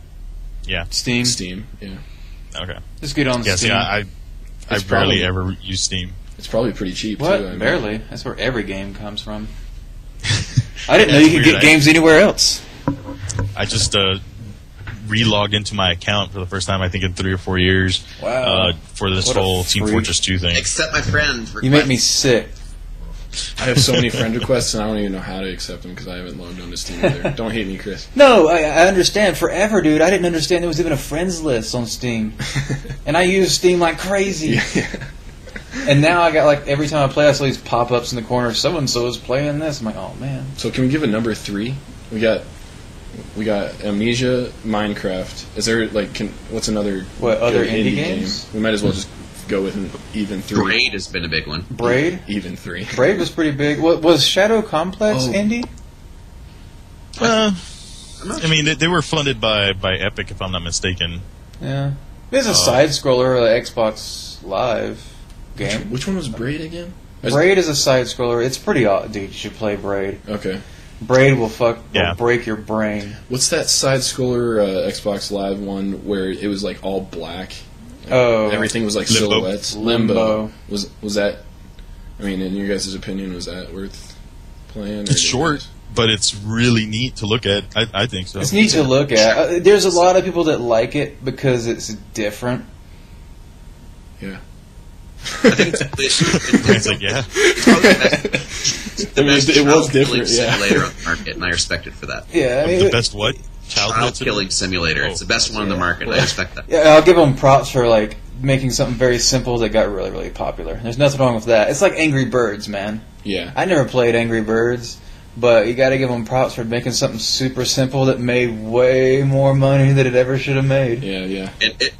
Yeah. Steam. Yeah. Okay. Just get on Steam. See, I barely ever use Steam. It's probably pretty cheap. What? Too, Barely. That's where every game comes from. I didn't know you could get games anywhere else. I just re-logged into my account for the first time, I think, in 3 or 4 years. Wow. For this whole Team Fortress 2 thing. Accept my friend request. You make me sick. I have so many friend requests, and I don't even know how to accept them because I haven't logged on to Steam either. Don't hate me, Chris. No, I understand. Forever, dude. I didn't understand there was even a friends list on Steam. And I use Steam like crazy. Yeah. And now I got, like, every time I play, I saw these pop-ups in the corner. So-and-so is playing this. I'm like, oh, man. So can we give a number 3? We got Amnesia, Minecraft. Is there, like, what's another... What, other indie games? Game? We might as well just go with an even 3. Braid has been a big one. Braid? Even 3. Braid was pretty big. What, was Shadow Complex indie? I mean, they were funded by Epic, if I'm not mistaken. Yeah. There's a side-scroller, Xbox Live game. Which one was Braid again? Braid is a side-scroller. It's pretty odd. Dude, you should play Braid. Okay. Braid will break your brain. What's that side-scroller Xbox Live one where it was like all black? Oh, everything was like Limbo. silhouettes. Limbo. Was that? I mean, in your guys' opinion, was that worth playing? It's short, but it's really neat to look at. I think so. It's neat to look at. There's a lot of people that like it because it's different. Yeah. I think Brian's like, yeah. It was different, simulator on the market, and I respect it for that. Yeah, I mean, the best what? Child killing simulator. It's the best one on the market. I respect that. Yeah, I'll give them props for like making something very simple that got really, really popular. There's nothing wrong with that. It's like Angry Birds, man. Yeah. I never played Angry Birds, but you got to give them props for making something super simple that made way more money than it ever should have made. Yeah.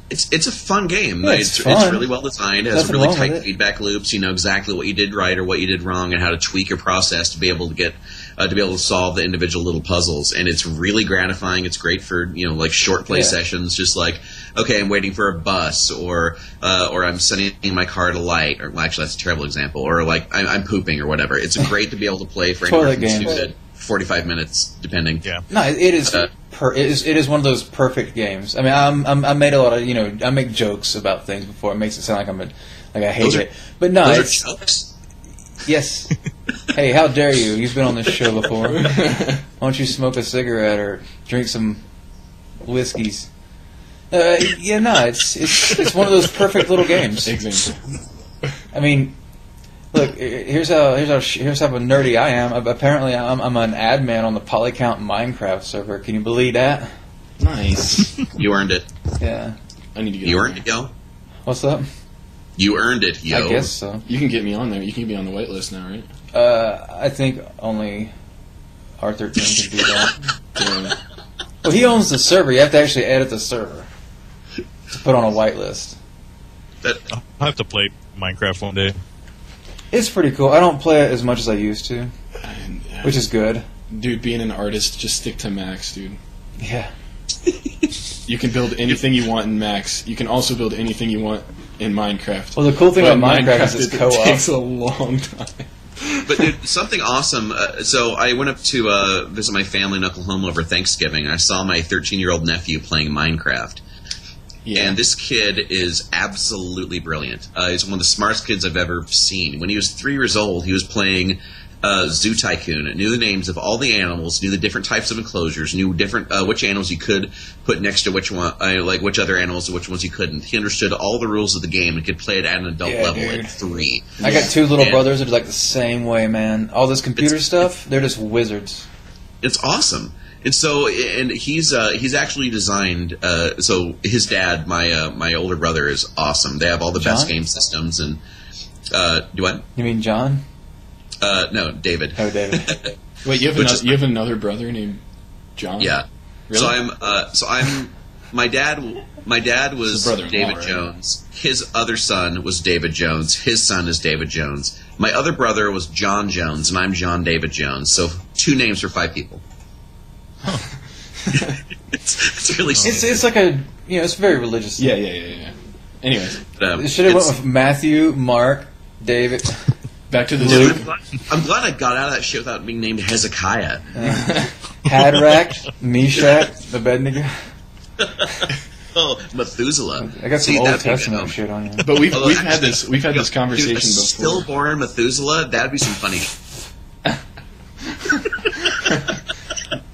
It's a fun game. Yeah, it's really well designed. It has really tight feedback loops. You know exactly what you did right or what you did wrong, and how to tweak your process to be able to get to solve the individual little puzzles. And it's really gratifying. It's great for like short play sessions. Just like, okay, I'm waiting for a bus, or I'm sending my car to light. Or actually, that's a terrible example. Or like I'm pooping or whatever. It's great to be able to play for anywhere from 2 to 45 minutes, depending. Yeah. No, it is. It is one of those perfect games. I mean, I made a lot of I make jokes about things before. It makes it sound like I hate it, but no, it's jokes. Yes. Hey, how dare you? You've been on this show before. Why don't you smoke a cigarette or drink some whiskeys? It's one of those perfect little games. Example. I mean, look, here's how nerdy I am. Apparently, I'm an admin on the Polycount Minecraft server. Can you believe that? Nice. You earned it. Yeah. I need to get. You earned it, yo. What's up? You earned it, yo. I guess so. You can get me on there. You can get me on the whitelist now, right? I think only R13 can do that. Yeah. Well, he owns the server. You have to actually edit the server to put on a whitelist. I'll have to play Minecraft one day. It's pretty cool. I don't play it as much as I used to, which is good. Dude, being an artist, just stick to Max, dude. Yeah. You can build anything you want in Max. You can also build anything you want in Minecraft. Well, the cool thing about Minecraft is it's co-op. It takes a long time. But dude, something awesome. So I went up to visit my family in Oklahoma over Thanksgiving, and I saw my 13-year-old nephew playing Minecraft. Yeah. And this kid is absolutely brilliant. He's one of the smartest kids I've ever seen. When he was 3 years old, he was playing Zoo Tycoon. Knew the names of all the animals, knew the different types of enclosures, knew different which animals you could put next to which one, like which other animals and which ones you couldn't. He understood all the rules of the game and could play it at an adult level at 3. I got 2 little brothers that are like the same way, man. All this computer stuff, they're just wizards. It's awesome. And so, and he's actually designed. So his dad, my older brother, is awesome. They have all the best game systems. And do what? You mean John? No, David. Oh, David. Wait, you have another brother named John? Yeah. Really? My dad was David right? Jones. His other son was David Jones. His son is David Jones. My other brother was Jon Jones, and I'm John David Jones. So 2 names for 5 people. It's really simple. It's like a it's very religious. Yeah. Anyways, it should have went with Matthew, Mark, David. Back to the Luke. I'm glad I got out of that shit without being named Hezekiah. Hadrach, Meshach, Abednego. Oh, Methuselah. I got some Old Testament shit on you. But we've had this conversation before. Stillborn Methuselah. That'd be some funny.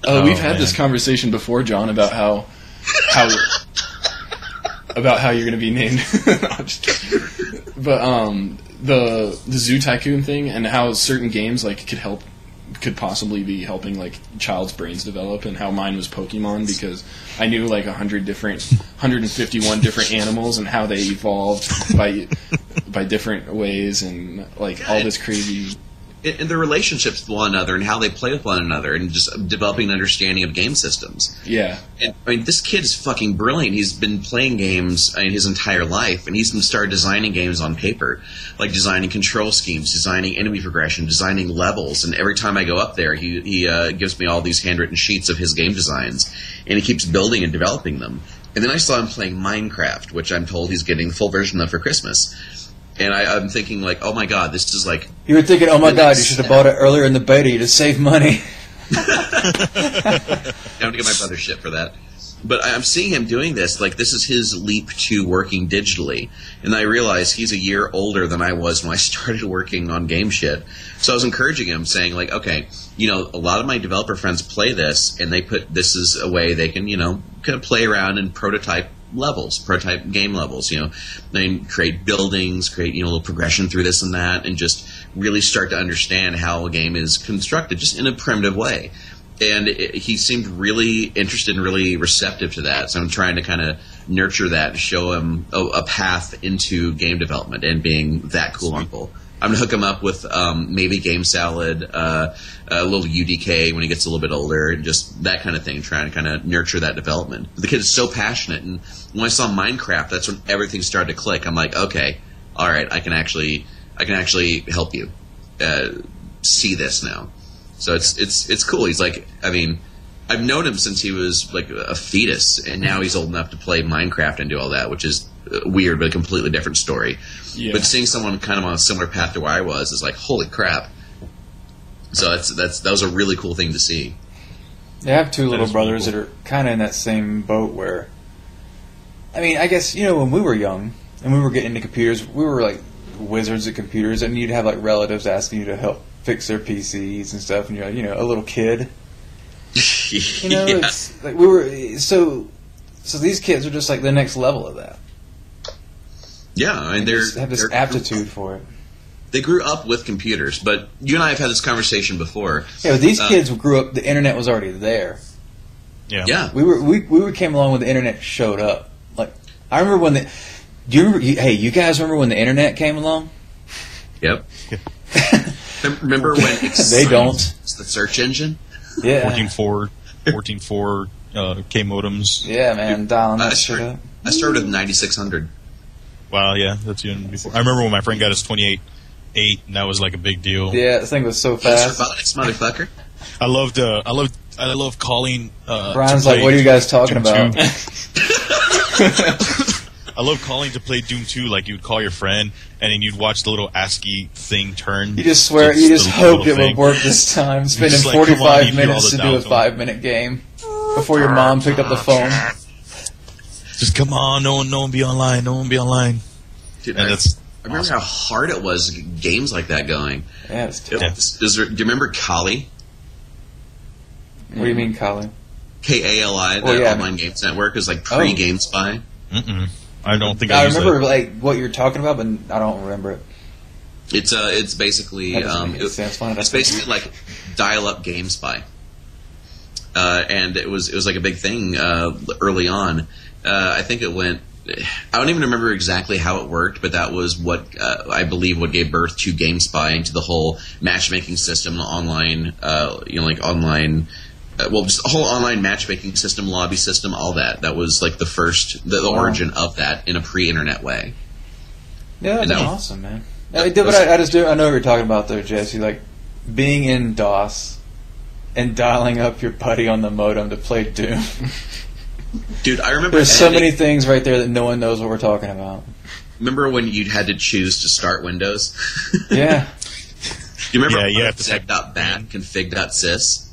We've had this conversation before, John, about how you're going to be named. No, I'm just kidding. But the Zoo Tycoon thing and how certain games like could possibly be helping like child's brains develop, and how mine was Pokemon because I knew like 151 different animals and how they evolved by different ways and like all this crazy. And their relationships with one another and how they play with one another and just developing an understanding of game systems. Yeah. And, I mean, this kid is fucking brilliant. He's been playing games his entire life, and he's started designing games on paper, like designing control schemes, designing enemy progression, designing levels. And every time I go up there, he gives me all these handwritten sheets of his game designs, and he keeps building and developing them. And then I saw him playing Minecraft, which I'm told he's getting the full version of for Christmas. And I'm thinking, like, oh my god, this is like... You were thinking, oh my god, you should have bought it earlier in the beta to save money. I have to get my brother shit for that. But I'm seeing him doing this, like, this is his leap to working digitally. And I realize he's a year older than I was when I started working on game shit. So I was encouraging him, saying, like, okay, a lot of my developer friends play this, and they put this as a way they can, kind of play around and prototype game levels, and create buildings, create, a little progression through this and that, and just really start to understand how a game is constructed just in a primitive way. And he seemed really interested and really receptive to that. So I'm trying to kind of nurture that and show him a path into game development and being that cool uncle. I'm going to hook him up with maybe Game Salad, a little UDK when he gets a little bit older, and just that kind of thing, trying to kind of nurture that development. The kid is so passionate, and when I saw Minecraft, that's when everything started to click. I'm like, okay, all right, I can actually help you see this now. So it's cool. He's like, I mean, I've known him since he was like a fetus, and now he's old enough to play Minecraft and do all that, which is weird, but a completely different story. Yeah. But seeing someone kind of on a similar path to where I was is like, holy crap. So that was a really cool thing to see. I have 2 little brothers that are kind of in that same boat where, I mean, I guess, when we were young and we were getting into computers, we were like wizards at computers, and you'd have like relatives asking you to help fix their PCs and stuff, and you're like, a little kid. Yeah. It's like we were so these kids are just like the next level of that. Yeah, I mean, they have this aptitude for it. They grew up with computers, but you and I have had this conversation before. Yeah, but these kids grew up. The internet was already there. Yeah. We came along when the internet showed up. Like I remember when Hey, you guys remember when the internet came along? Yep. Remember when they don't? It's the search engine. Yeah. 14.4 K modems. Yeah, man, dialing that shit up. I started with 9600. Wow, yeah, that's even before. I remember when my friend got his 28.8, and that was like a big deal. Yeah, the thing was so fast. Motherfucker. I love calling. Brian's like, "What are you guys talking about?" I love calling to play Doom 2. Like, you'd call your friend, and then you'd watch the little ASCII thing turn. You just swear, you just hoped it would work this time. Spending 45 minutes to do a 5-minute game before your mom picked up the phone. Just come on, no one be online, Dude, and I remember awesome. how hard it was to get games like that going. Yeah, it's tough. Do you remember Kali? What do you mean, Kali? KALI, the online games network, is like pre-GameSpy. I don't think I remember like what you're talking about, but I don't remember it. It's basically it's basically like dial-up GameSpy, and it was like a big thing early on. I think it went. I don't even remember exactly how it worked, but that was what I believe what gave birth to GameSpy and to the whole matchmaking system, online, online. Just the whole online matchmaking system, lobby system, all that. That was like the origin of that in a pre-internet way. Yeah, that's awesome, man. I know what you're talking about there, Jesse. Like being in DOS and dialing up your buddy on the modem to play Doom. Dude, I remember. There's so many things right there that no one knows what we're talking about. Remember when you had to choose to start Windows? Yeah. You remember? Yeah, you have to config.bat, config.sys.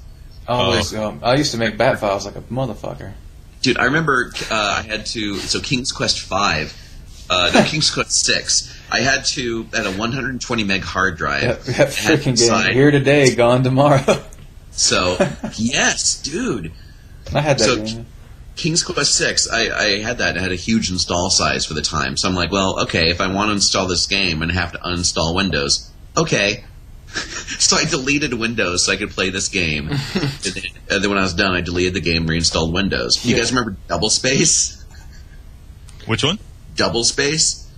Always. I used to make bat files like a motherfucker. Dude, I remember I had to. So King's Quest 5, King's Quest 6. I had a 120 meg hard drive. That freaking game. Here today, gone tomorrow. So yes, dude. I had that game. King's Quest 6, I had that. It had a huge install size for the time. So I'm like, well, okay, if I want to install this game, I'm going to have to uninstall Windows. Okay. So I deleted Windows so I could play this game. And then when I was done, I deleted the game, reinstalled Windows. You guys remember Double Space? Which one? Double Space?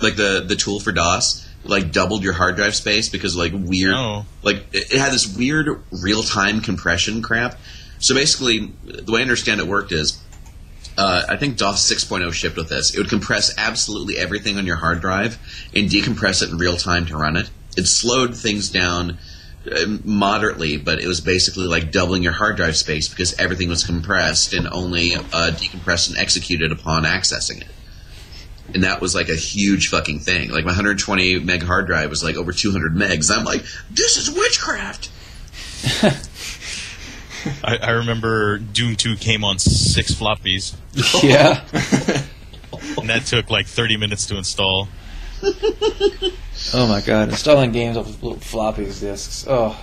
Like the tool for DOS? Like doubled your hard drive space because like weird... No. Like it had this weird real-time compression crap. So basically, the way I understand it worked is, I think DOS 6.0 shipped with this. It would compress absolutely everything on your hard drive and decompress it in real time to run it. It slowed things down moderately, but it was basically like doubling your hard drive space because everything was compressed and only decompressed and executed upon accessing it. And that was like a huge fucking thing. Like my 120 meg hard drive was like over 200 megs. I'm like, this is witchcraft! I remember Doom 2 came on 6 floppies. Yeah. And that took like 30 minutes to install. Oh my god, installing games off of little floppy disks. Oh.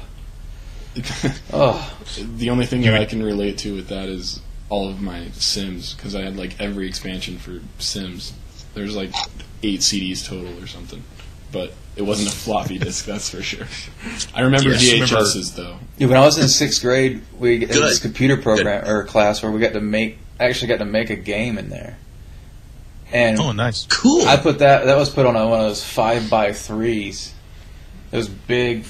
The only thing that I can relate to with that is all of my Sims, because I had like every expansion for Sims. There's like 8 CDs total or something. But it wasn't a floppy disk, that's for sure. I remember VHSs though. Yeah, when I was in 6th grade, we had this computer program or class where we got to make a game in there. And nice, cool. I put that was put on one of those 5x3s. Those big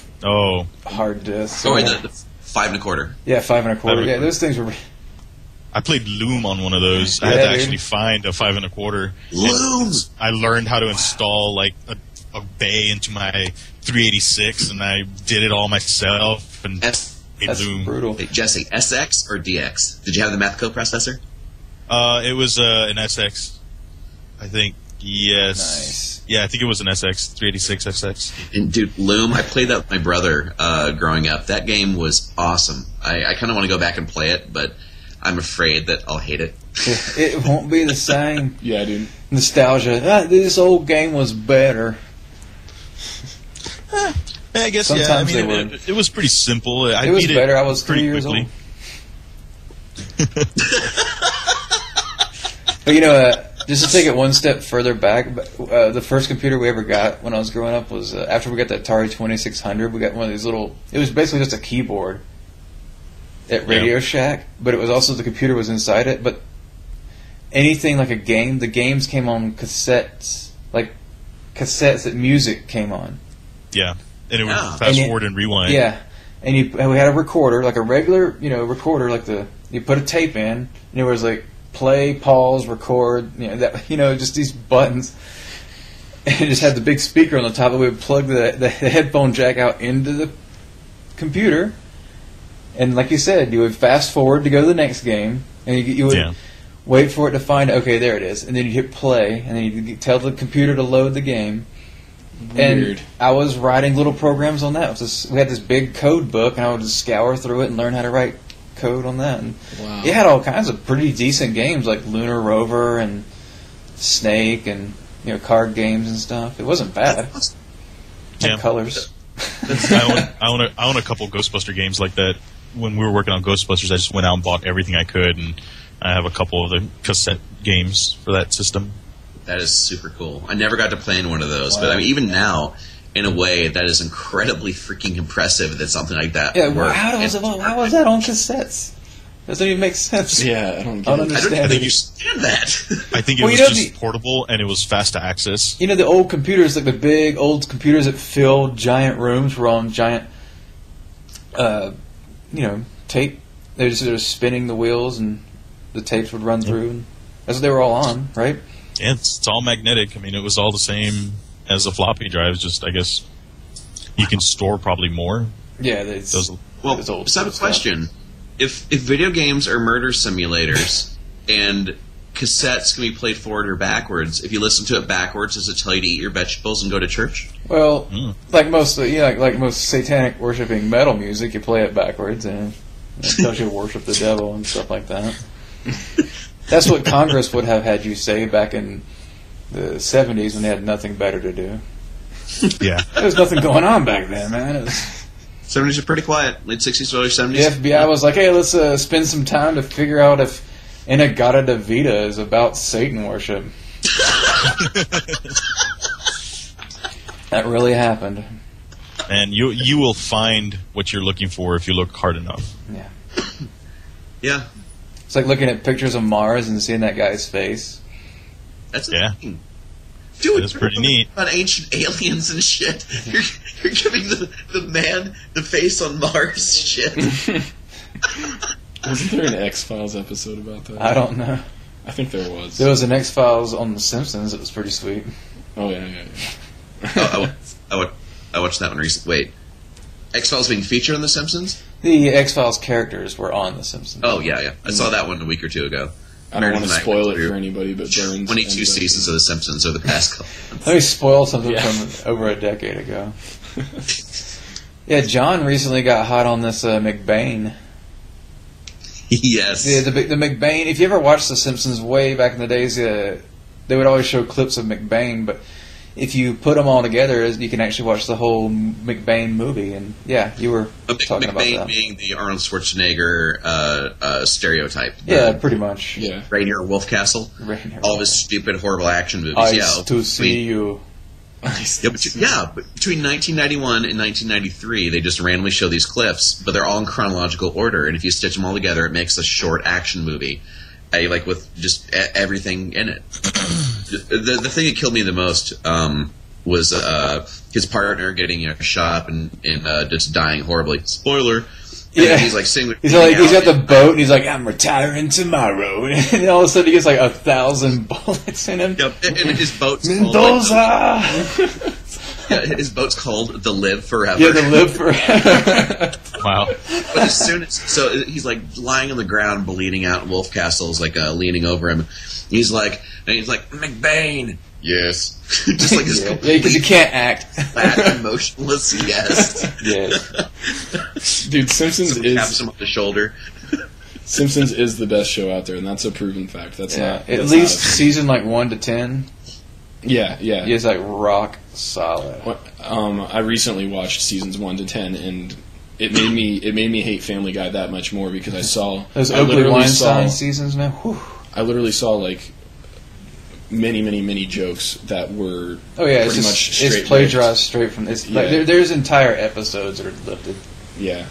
hard disks. Oh, wait, the 5 1/4. Yeah, 5 1/4. Yeah, those things were. I played Loom on one of those. I had to actually find a 5 1/4. Loom. I learned how to install like a bay into my 386, and I did it all myself. And That's Loom. brutal. Hey, Jesse, SX or DX? Did you have the math coprocessor? It was an SX. I think, yes. Nice. Yeah, I think it was an SX, 386 SX. And dude, Loom, I played that with my brother growing up. That game was awesome. I kind of want to go back and play it, but I'm afraid that I'll hate it. It won't be the same. Yeah, dude. Nostalgia. This old game was better. I guess, sometimes it was pretty simple. It was better. I was 3 pretty years quickly. old. But you know, just to take it one step further back, the first computer we ever got when I was growing up was after we got the Atari 2600. We got one of these little. It was basically just a keyboard at Radio Shack, but it was also the computer was inside it. But anything like a game, the games came on cassettes, like cassettes that music came on. Yeah, and it would fast forward and rewind. Yeah, and we had a recorder, like a regular, recorder, like you put a tape in, and it was like play, pause, record, just these buttons. And it just had the big speaker on the top, and we would plug the headphone jack out into the computer. And like you said, you would fast forward to go to the next game, and you would wait for it to find, okay, there it is. And then you'd hit play, and then you'd tell the computer to load the game. Weird. And I was writing little programs on that. We had this big code book, and I would just scour through it and learn how to write code on that. And wow. It had all kinds of pretty decent games, like Lunar Rover and Snake and card games and stuff. It wasn't bad. Had colors. I own a couple Ghostbuster games like that. When we were working on Ghostbusters, I just went out and bought everything I could, and I have a couple of the cassette games for that system. That is super cool. I never got to play in one of those, but I mean, even now, in a way, that is incredibly freaking impressive that something like that worked. How was that on cassettes? Doesn't even make sense. Yeah, I don't understand. I don't understand that. I think it was just portable, and it was fast to access. The old computers, like the big old computers that filled giant rooms, were on giant, tape. They were just spinning the wheels, and the tapes would run through. And that's what they were all on, right? Yeah, it's all magnetic. I mean, it was all the same as the floppy drives. Just, I guess, you can store probably more. Yeah, well, so I have a question. If video games are murder simulators and cassettes can be played forward or backwards, if you listen to it backwards, does it tell you to eat your vegetables and go to church? Well, like most satanic worshipping metal music, you play it backwards and it tells you to worship the devil and stuff like that. That's what Congress would have had you say back in the 70s when they had nothing better to do. Yeah. There was nothing going on back then, man. 70s are pretty quiet. Late 60s, early 70s. The FBI was like, hey, let's spend some time to figure out if Inagata de Vita is about Satan worship. That really happened. And you will find what you're looking for if you look hard enough. Yeah. Yeah. It's like looking at pictures of Mars and seeing that guy's face. That's thing. Dude, it's pretty neat. About ancient aliens and shit. You're giving the man the face on Mars shit. Wasn't there an X-Files episode about that? I don't know. I think there was. There was an X-Files on The Simpsons. It was pretty sweet. Oh, yeah. I watched that one recently. Wait. X-Files being featured on The Simpsons? The X-Files characters were on The Simpsons. Oh, yeah. I saw that one a week or two ago. I don't want to spoil it for anybody, but Burns... 22 seasons of The Simpsons over the past couple months. Let me spoil something from over a decade ago. Yeah, John recently got hot on this McBain. Yes. Yeah, the McBain... If you ever watched The Simpsons way back in the days, they would always show clips of McBain, but if you put them all together, you can actually watch the whole McBain movie. And yeah, you were talking about that. McBain being the Arnold Schwarzenegger stereotype. Yeah, pretty much. Yeah. Rainier Wolfcastle. All of his stupid, horrible action movies. Nice to see you. But between 1991 and 1993, they just randomly show these clips, but they're all in chronological order. And if you stitch them all together, it makes a short action movie. With just everything in it. The thing that killed me the most was his partner getting shot up and just dying horribly. Spoiler. Yeah, he's like singing. He's got the boat, and he's like, "I'm retiring tomorrow," and all of a sudden he gets like 1,000 bullets in him. Yep, and his boat's Mendoza. His boat's called the Live Forever. Yeah, the Live Forever. Wow. But as soon as he's like lying on the ground, bleeding out. Wolfcastle's like leaning over him. He's like McBain. Yes. Just like this. Yeah, because you can't act. Flat, emotionless. Yes. Yes. Dude, Simpsons taps him on the shoulder. Simpsons is the best show out there, and that's a proven fact. That's not at least season 1 to 10. Yeah. It's like rock solid. I recently watched seasons 1 to 10, and it made me hate Family Guy that much more because I saw those Oakley Weinstein seasons, man. Whew. I literally saw like many jokes that were pretty much straight. It's plagiarized straight from this. There's entire episodes that are lifted. Yeah,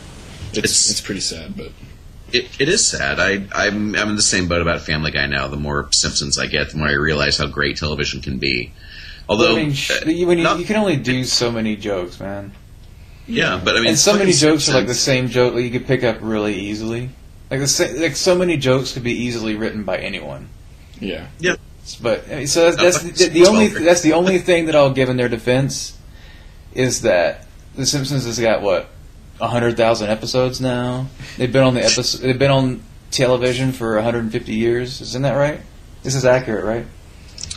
it's pretty sad, but It is sad. I'm in the same boat about Family Guy now. The more Simpsons I get, the more I realize how great television can be. Although, I mean, you can only do so many jokes, man. Yeah, but I mean, and so many jokes are like the same joke that you could pick up really easily. Like so many jokes could be easily written by anyone. Yeah. Yeah. But I mean, so that's the only thing that I'll give in their defense is that The Simpsons has got 100,000 episodes now. They've been on They've been on television for 150 years. Isn't that right? This is accurate, right?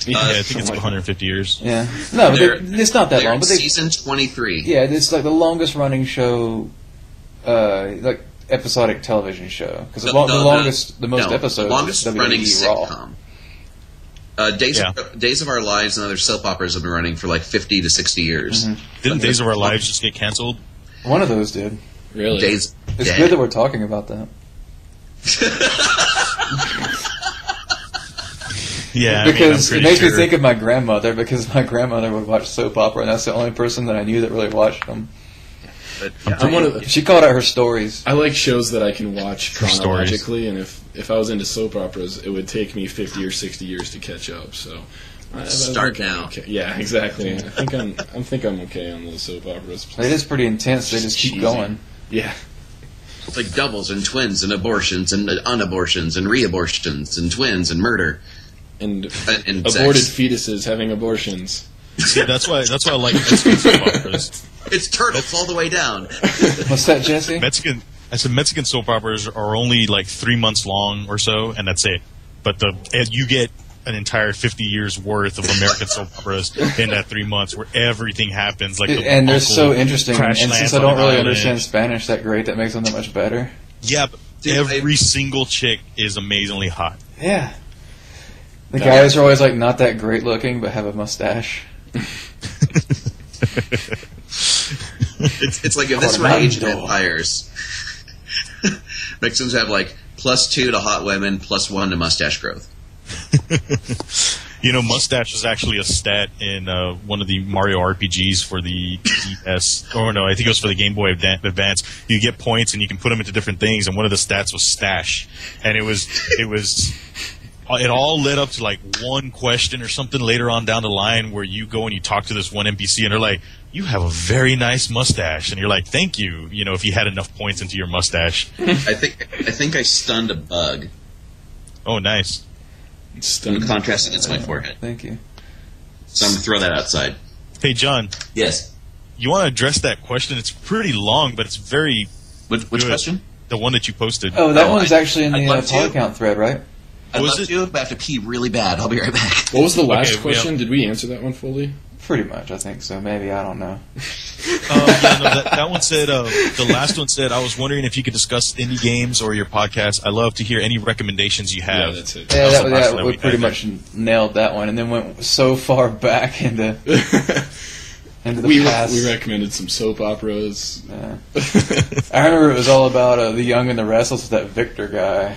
Yeah, I think it's 150 years. Yeah. No, it's not that long. But season 23. Yeah, it's like the longest running show, like episodic television show. Because the most episodes. The longest running Raw. sitcom. Days of Our Lives and other soap operas have been running for like 50 to 60 years. Mm-hmm. Didn't Days of Our Lives just get canceled? One of those did. Really? It's good that we're talking about that. Yeah, because it makes me think of my grandmother, because my grandmother would watch soap opera, and that's the only person that I knew that really watched them. But, she called out her stories. I like shows that I can watch chronologically, and if I was into soap operas, it would take me 50 or 60 years to catch up. So start now. Okay. Yeah, exactly. I think I'm okay on those soap operas. It is pretty intense. They just keep going. Yeah. It's like doubles and twins and abortions and unabortions and re-abortions and twins and murder. And aborted fetuses having abortions. See, that's why I like Mexican soap operas. It's turtles all the way down. What's that, Jesse? Mexican soap operas are only like 3 months long or so, and that's it. But you get an entire 50 years worth of American soap operas in that 3 months, where everything happens. And they're so interesting. And since I don't really understand Spanish that great, that makes them that much better. Yeah, but every single chick is amazingly hot. Yeah. The guys are always like not that great looking, but have a mustache. It's like if this were Age of Empires, Mexicans have like +2 to hot women, +1 to mustache growth. Mustache is actually a stat in one of the Mario RPGs for the DS. Oh no, I think it was for the Game Boy Advance. You get points and you can put them into different things, and one of the stats was stash, and it all led up to like one question or something later on down the line where you go and you talk to this one NPC and they're like, "You have a very nice mustache," and you're like, "Thank you." If you had enough points into your mustache. I think I stunned a bug. Oh, nice. In contrast against my forehead. Thank you. So I'm gonna throw that outside. Hey, John. Yes. You want to address that question? It's pretty long, but it's very. Which question? The one that you posted. Oh, that one's actually in the Polycount thread, right? I'd love to, but I have to pee really bad. I'll be right back. What was the last question? Did we answer that one fully? Pretty much, I think so. Maybe, I don't know. That one said, the last one said, I was wondering if you could discuss indie games or your podcast. I love to hear any recommendations you have. Yeah, that's it. Yeah, we pretty much nailed that one, and then went so far back into the past. We recommended some soap operas. Yeah. I remember it was all about The Young and the Restless with that Victor guy.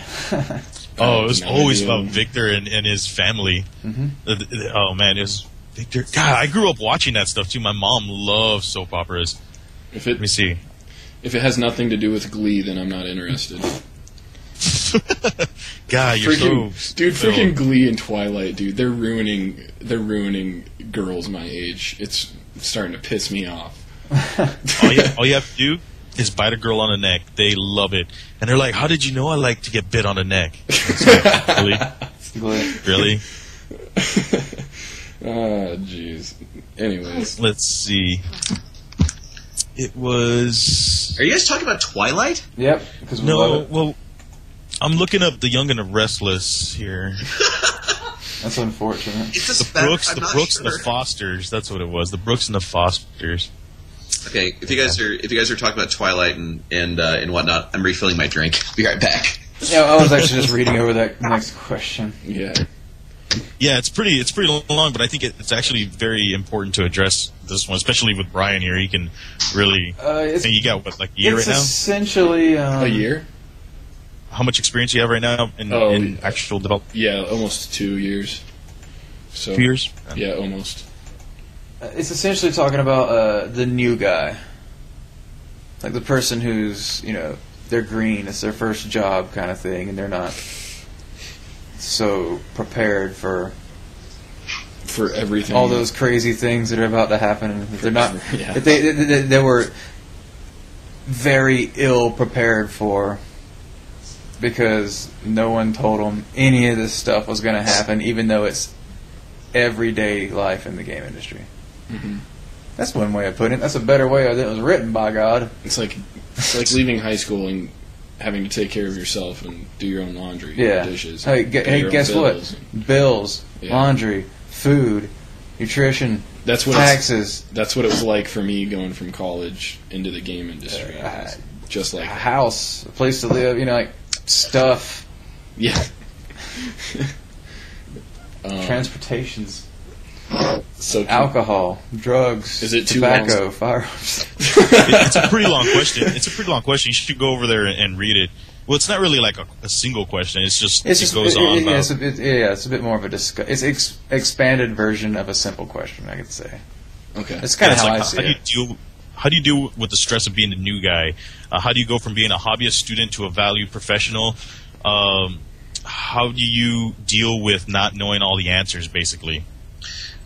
Oh, it was always about Victor and his family. Mm-hmm. Oh, man, it was Victor. God, I grew up watching that stuff, too. My mom loves soap operas. Let me see. If it has nothing to do with Glee, then I'm not interested. God, you're freaking Glee and Twilight, dude. They're ruining girls my age. It's starting to piss me off. all you have to do is bite a girl on the neck. They love it. And they're like, "How did you know I like to get bit on the neck?" Like, really? Oh, jeez. Anyways. Let's see. It was... Are you guys talking about Twilight? Yep. Well, I'm looking up The Young and the Restless here. That's unfortunate. It's the Brooks and the Fosters. That's what it was. The Brooks and the Fosters. Okay, if you guys are talking about Twilight and whatnot, I'm refilling my drink. Be right back. Yeah, I was actually just reading over that next question. Yeah. Yeah, it's pretty long, but I think it's actually very important to address this one, especially with Brian here. He can really. You got a year right now? It's essentially a year. How much experience do you have right now in actual development? Yeah, almost 2 years. So 2 years? Yeah, almost. It's essentially talking about the new guy, like the person who's they're green. It's their first job kind of thing, and they're not so prepared for everything, all those crazy things that are about to happen. If they're not, Yeah. if they were very ill prepared for, because no one told them any of this stuff was going to happen, even though it's everyday life in the game industry. Mm-hmm. That's one way of putting it. That's a better way than it was written, by God. It's like leaving high school and having to take care of yourself and do your own laundry, Yeah. dishes. Hey, pay your own guess bills. what? Bills, Yeah. laundry, food, nutrition, That's what taxes. That's what it was like for me going from college into the game industry. It was just A like house, a place to live, like stuff, yeah. transportations, So alcohol, drugs, Is it too tobacco, long? firearms. It's a pretty long question. You should go over there and read it. Well, it's not really like a single question. It goes on about. It's a bit more of a it's expanded version of a simple question, I could say. Okay. It's kind of It's how like, I see it. How do you deal with the stress of being a new guy? How do you go from being a hobbyist student to a valued professional? How do you deal with not knowing all the answers, basically?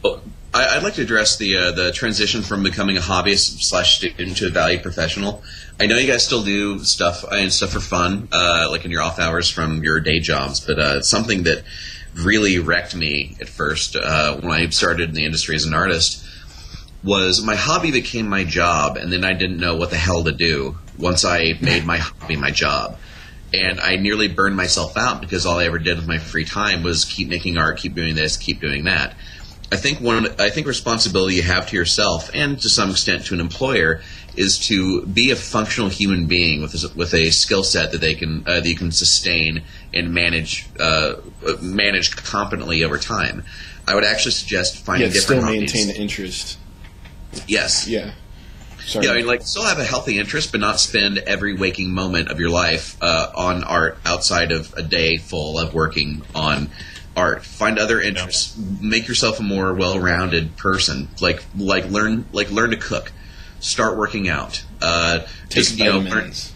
Well, I'd like to address the transition from becoming a hobbyist / student to a valued professional. I know you guys still do stuff for fun, like in your off hours from your day jobs, but something that really wrecked me at first when I started in the industry as an artist was my hobby became my job, and then I didn't know what the hell to do once I made my hobby my job. And I nearly burned myself out because all I ever did with my free time was keep making art, keep doing this, keep doing that. I think responsibility you have to yourself and to some extent to an employer is to be a functional human being with a skill set that you can sustain and manage competently over time. I would actually suggest finding different hobbies. Still maintain interest. Yes. Yeah. Sorry. Yeah, I mean, still have a healthy interest, but not spend every waking moment of your life on art outside of a day full of working on art. Find other interests. Make yourself a more well-rounded person. Like learn to cook. Start working out. Take vitamins.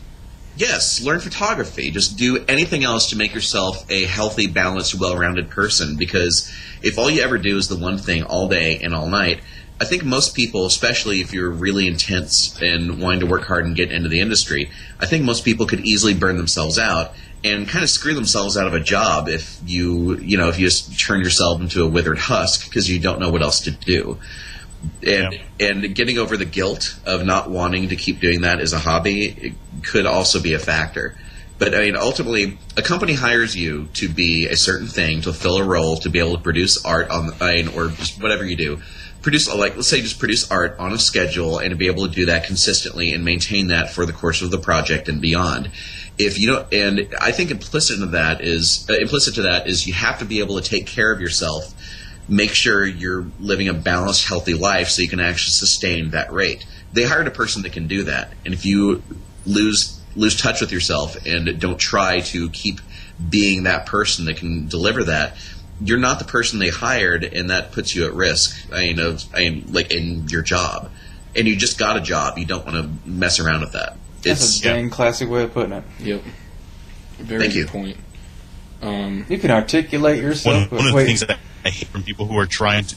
Learn photography. Just do anything else to make yourself a healthy, balanced, well-rounded person. Because if all you ever do is the one thing all day and all night, I think most people, especially if you're really intense and wanting to work hard and get into the industry, I think most people could easily burn themselves out and kind of screw themselves out of a job if you just turn yourself into a withered husk because you don't know what else to do. And getting over the guilt of not wanting to keep doing that as a hobby, it could also be a factor. But I mean, ultimately, a company hires you to be a certain thing, to fill a role, to be able to produce art or just whatever you do. Let's say just produce art on a schedule and to be able to do that consistently and maintain that for the course of the project and beyond. If you don't, and I think implicit to that is you have to be able to take care of yourself, make sure you're living a balanced, healthy life so you can actually sustain that rate. They hired a person that can do that, and if you lose touch with yourself and don't try to keep being that person that can deliver that, you're not the person they hired, and that puts you at risk. Like in your job, and you just got a job. You don't want to mess around with that. That's a dang classic way of putting it. Yep. Very good point. You can articulate yourself. One of the things that I hate from people who are trying to.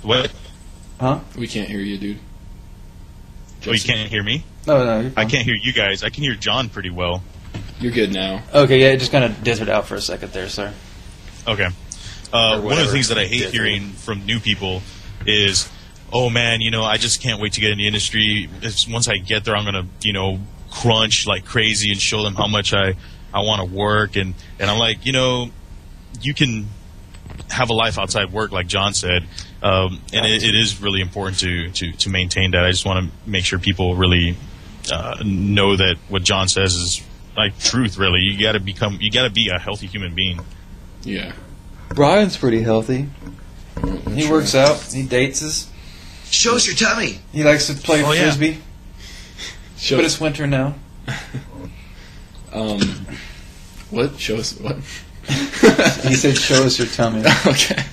What? Huh? We can't hear you, dude. Oh, you can't hear me? No, you're fine. I can't hear you guys. I can hear John pretty well. You're good now. Okay, yeah, it just kind of dithered out for a second there, sir. Okay. One of the things that I hate hearing from new people is, oh man, I just can't wait to get in the industry. Once I get there, I'm going to, crunch like crazy and show them how much I want to work. And I'm like, you can have a life outside work, like John said. And it is really important to maintain that. I just want to make sure people really know that what John says is like truth, really. You got to be a healthy human being. Yeah. Brian's pretty healthy. He works out. He dates us. Show us your tummy. He likes to play Frisbee. But it's winter now. What? Show us what? He said, show us your tummy. Okay.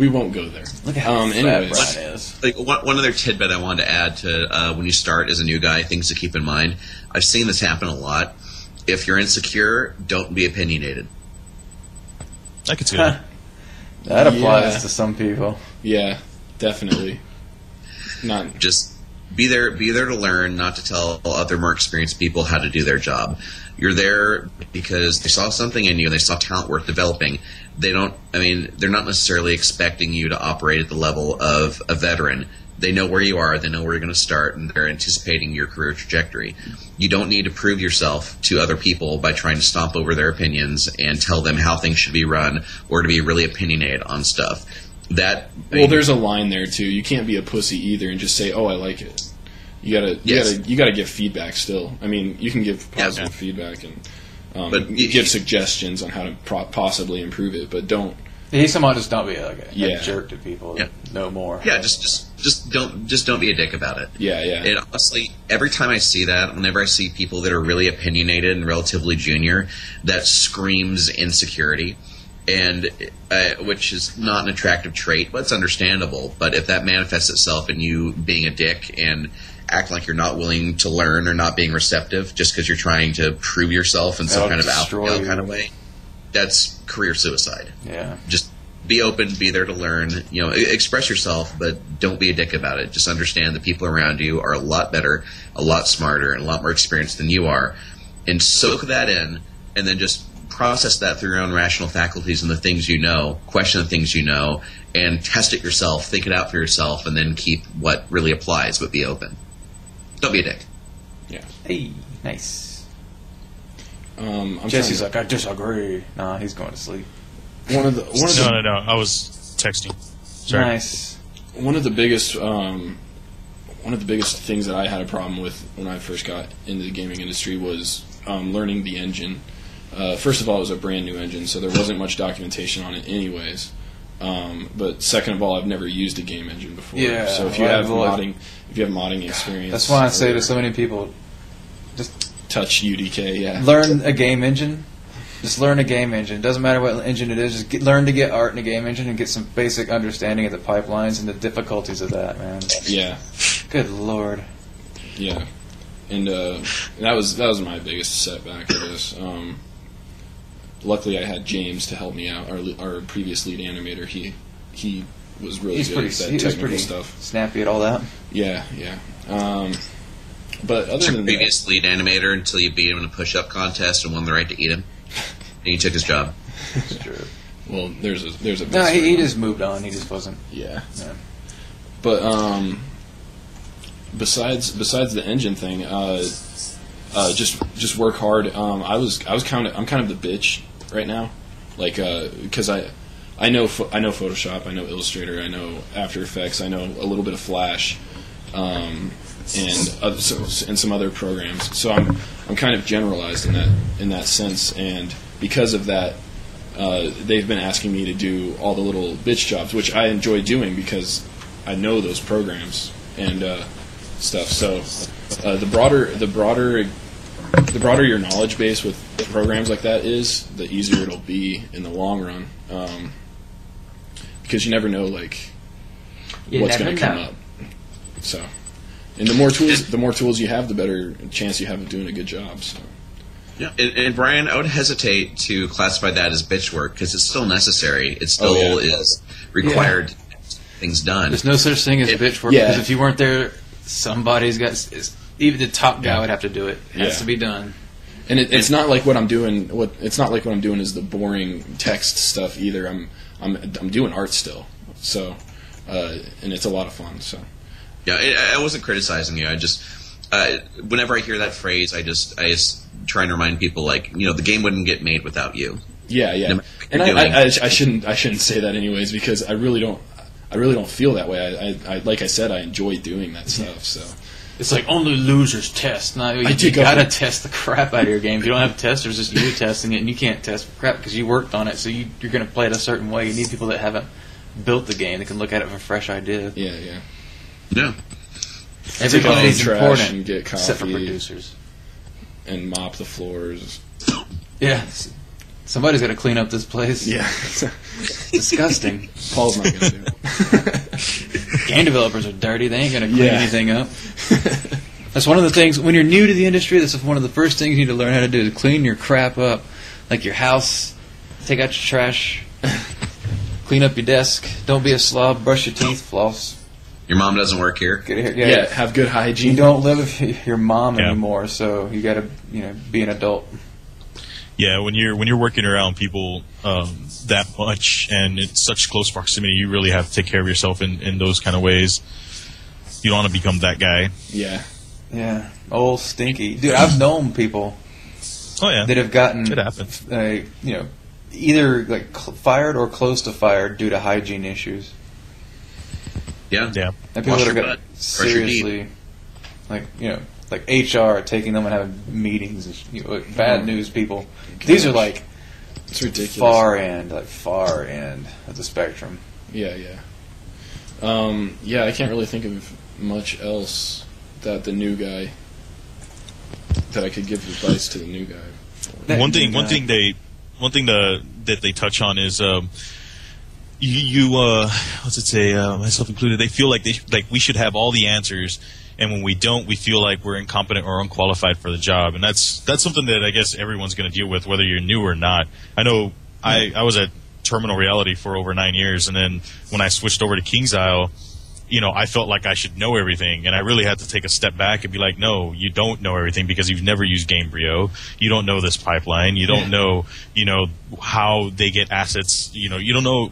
we won't go there. Look at how anyways, Brian is. Like one other tidbit I wanted to add to when you start as a new guy, things to keep in mind. I've seen this happen a lot. If you're insecure, don't be opinionated. I could see that. That applies to some people. Yeah, definitely. Not just be there to learn, not to tell other more experienced people how to do their job. You're there because they saw something in you and they saw talent worth developing. They're not necessarily expecting you to operate at the level of a veteran. They know where you are, they know where you're going to start, and they're anticipating your career trajectory. You don't need to prove yourself to other people by trying to stomp over their opinions and tell them how things should be run or to be really opinionated on stuff. There's a line there too. You can't be a pussy either and just say, "Oh, I like it." You gotta give feedback still. I mean, you can give positive feedback and but give suggestions on how to possibly improve it, but don't. He's someone just don't be a jerk to people. Yeah. No more. Yeah, just don't be a dick about it. Yeah. And honestly, every time I see that, whenever I see people that are really opinionated and relatively junior, that screams insecurity. And which is not an attractive trait, but it's understandable. But if that manifests itself in you being a dick and acting like you're not willing to learn or not being receptive just because you're trying to prove yourself in some kind of alpha male kind of way, that's career suicide. Yeah. Just be open, be there to learn. Express yourself, but don't be a dick about it. Just understand the people around you are a lot better, a lot smarter, and a lot more experienced than you are, and soak that in, and then just process that through your own rational faculties and the things you know, question the things you know, and test it yourself, think it out for yourself, and then keep what really applies, but be open. Don't be a dick. Yeah. Hey, nice. I'm Jesse's like, I disagree. Nah, he's going to sleep. No. I was texting. Sorry. Nice. One of the biggest things that I had a problem with when I first got into the gaming industry was learning the engine. First of all, it was a brand new engine, so there wasn't much documentation on it anyways. But second of all, I've never used a game engine before. Yeah, so if you have modding experience, that's why I say to so many people, just touch UDK. Yeah, learn a game engine. Just learn a game engine. It doesn't matter what engine it is. Just learn to get art in a game engine and get some basic understanding of the pipelines and the difficulties of that, man. Yeah. Good Lord. Yeah, and that was my biggest setback, I guess. Luckily, I had James to help me out. Our previous lead animator, he was really good at that technical stuff. Snappy at all that. Yeah. But other than previous lead animator until you beat him in a push-up contest and won the right to eat him, and he took his job. That's true. Well, there's a. No, he just moved on. He just wasn't. Yeah. But besides the engine thing, just work hard. I'm kind of the bitch right now, like because I know Photoshop, I know Illustrator, I know After Effects, I know a little bit of Flash, and some other programs. So I'm kind of generalized in that sense, and because of that, they've been asking me to do all the little bitch jobs, which I enjoy doing because I know those programs and stuff. So the broader your knowledge base with programs like that is, the easier it'll be in the long run. Because you never know, what's going to come up. So, and the more tools you have, the better chance you have of doing a good job. So. Yeah, and Brian, I would hesitate to classify that as bitch work because it's still necessary. It still is required to get things done. There's no such thing as bitch work because if you weren't there, somebody's got. Even the top guy would have to do it. It has to be done. And it's not like what I'm doing. It's not like what I'm doing is the boring text stuff either. I'm doing art still. So, and it's a lot of fun. So. Yeah, I wasn't criticizing you. I just whenever I hear that phrase, I just try and remind people the game wouldn't get made without you. Yeah. And I shouldn't say that anyways because I really don't feel that way. I like I said, I enjoy doing that stuff. So. It's like only losers test. No, you gotta test the crap out of your game. If you don't have testers, it's you testing it, and you can't test for crap because you worked on it. So you're going to play it a certain way. You need people that haven't built the game that can look at it with a fresh idea. Yeah. Everybody's important, and get coffee, except for producers, and mop the floors. Yeah, Somebody's got to clean up this place. Yeah. Disgusting. Paul's not going to do it. Game developers are dirty. They ain't going to clean anything up. That's one of the things, when you're new to the industry, that's one of the first things you need to learn how to do is clean your crap up. Like your house, take out your trash, clean up your desk, don't be a slob, brush your teeth, floss. Your mom doesn't work here? Yeah, have good hygiene. You don't live with your mom anymore, so you got to be an adult. Yeah, when you're working around people that much and in such close proximity, you really have to take care of yourself in those kind of ways. You don't want to become that guy. Yeah. Yeah. Old stinky. Dude, I've known people that have gotten it happens. Either like fired or close to fired due to hygiene issues. Yeah. Yeah. And people that are got seriously like HR taking them and having meetings, bad news people. These are like it's ridiculous. Far end of the spectrum. Yeah. I can't really think of much else that the new guy that I could give advice to the new guy. One thing that they touch on is what's it say? Myself included. They feel like we should have all the answers, and when we don't, we feel like we're incompetent or unqualified for the job. And that's something that I guess everyone's going to deal with, whether you're new or not. I know I was at Terminal Reality for over 9 years, and then when I switched over to Kings Isle, I felt like I should know everything, and I really had to take a step back and be like, no, you don't know everything because you've never used Gamebryo. You don't know this pipeline. You don't know, how they get assets. You don't know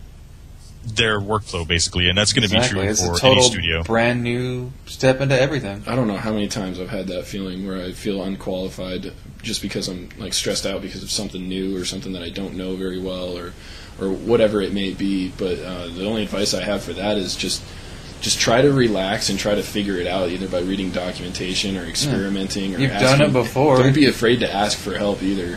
their workflow, basically, and that's going to be true it's for a total any studio. Brand new step into everything. I don't know how many times I've had that feeling where I feel unqualified just because I'm like stressed out because of something new or something that I don't know very well or whatever it may be. But the only advice I have for that is just try to relax and try to figure it out, either by reading documentation or experimenting. Or You've done it before. Don't be afraid to ask for help either.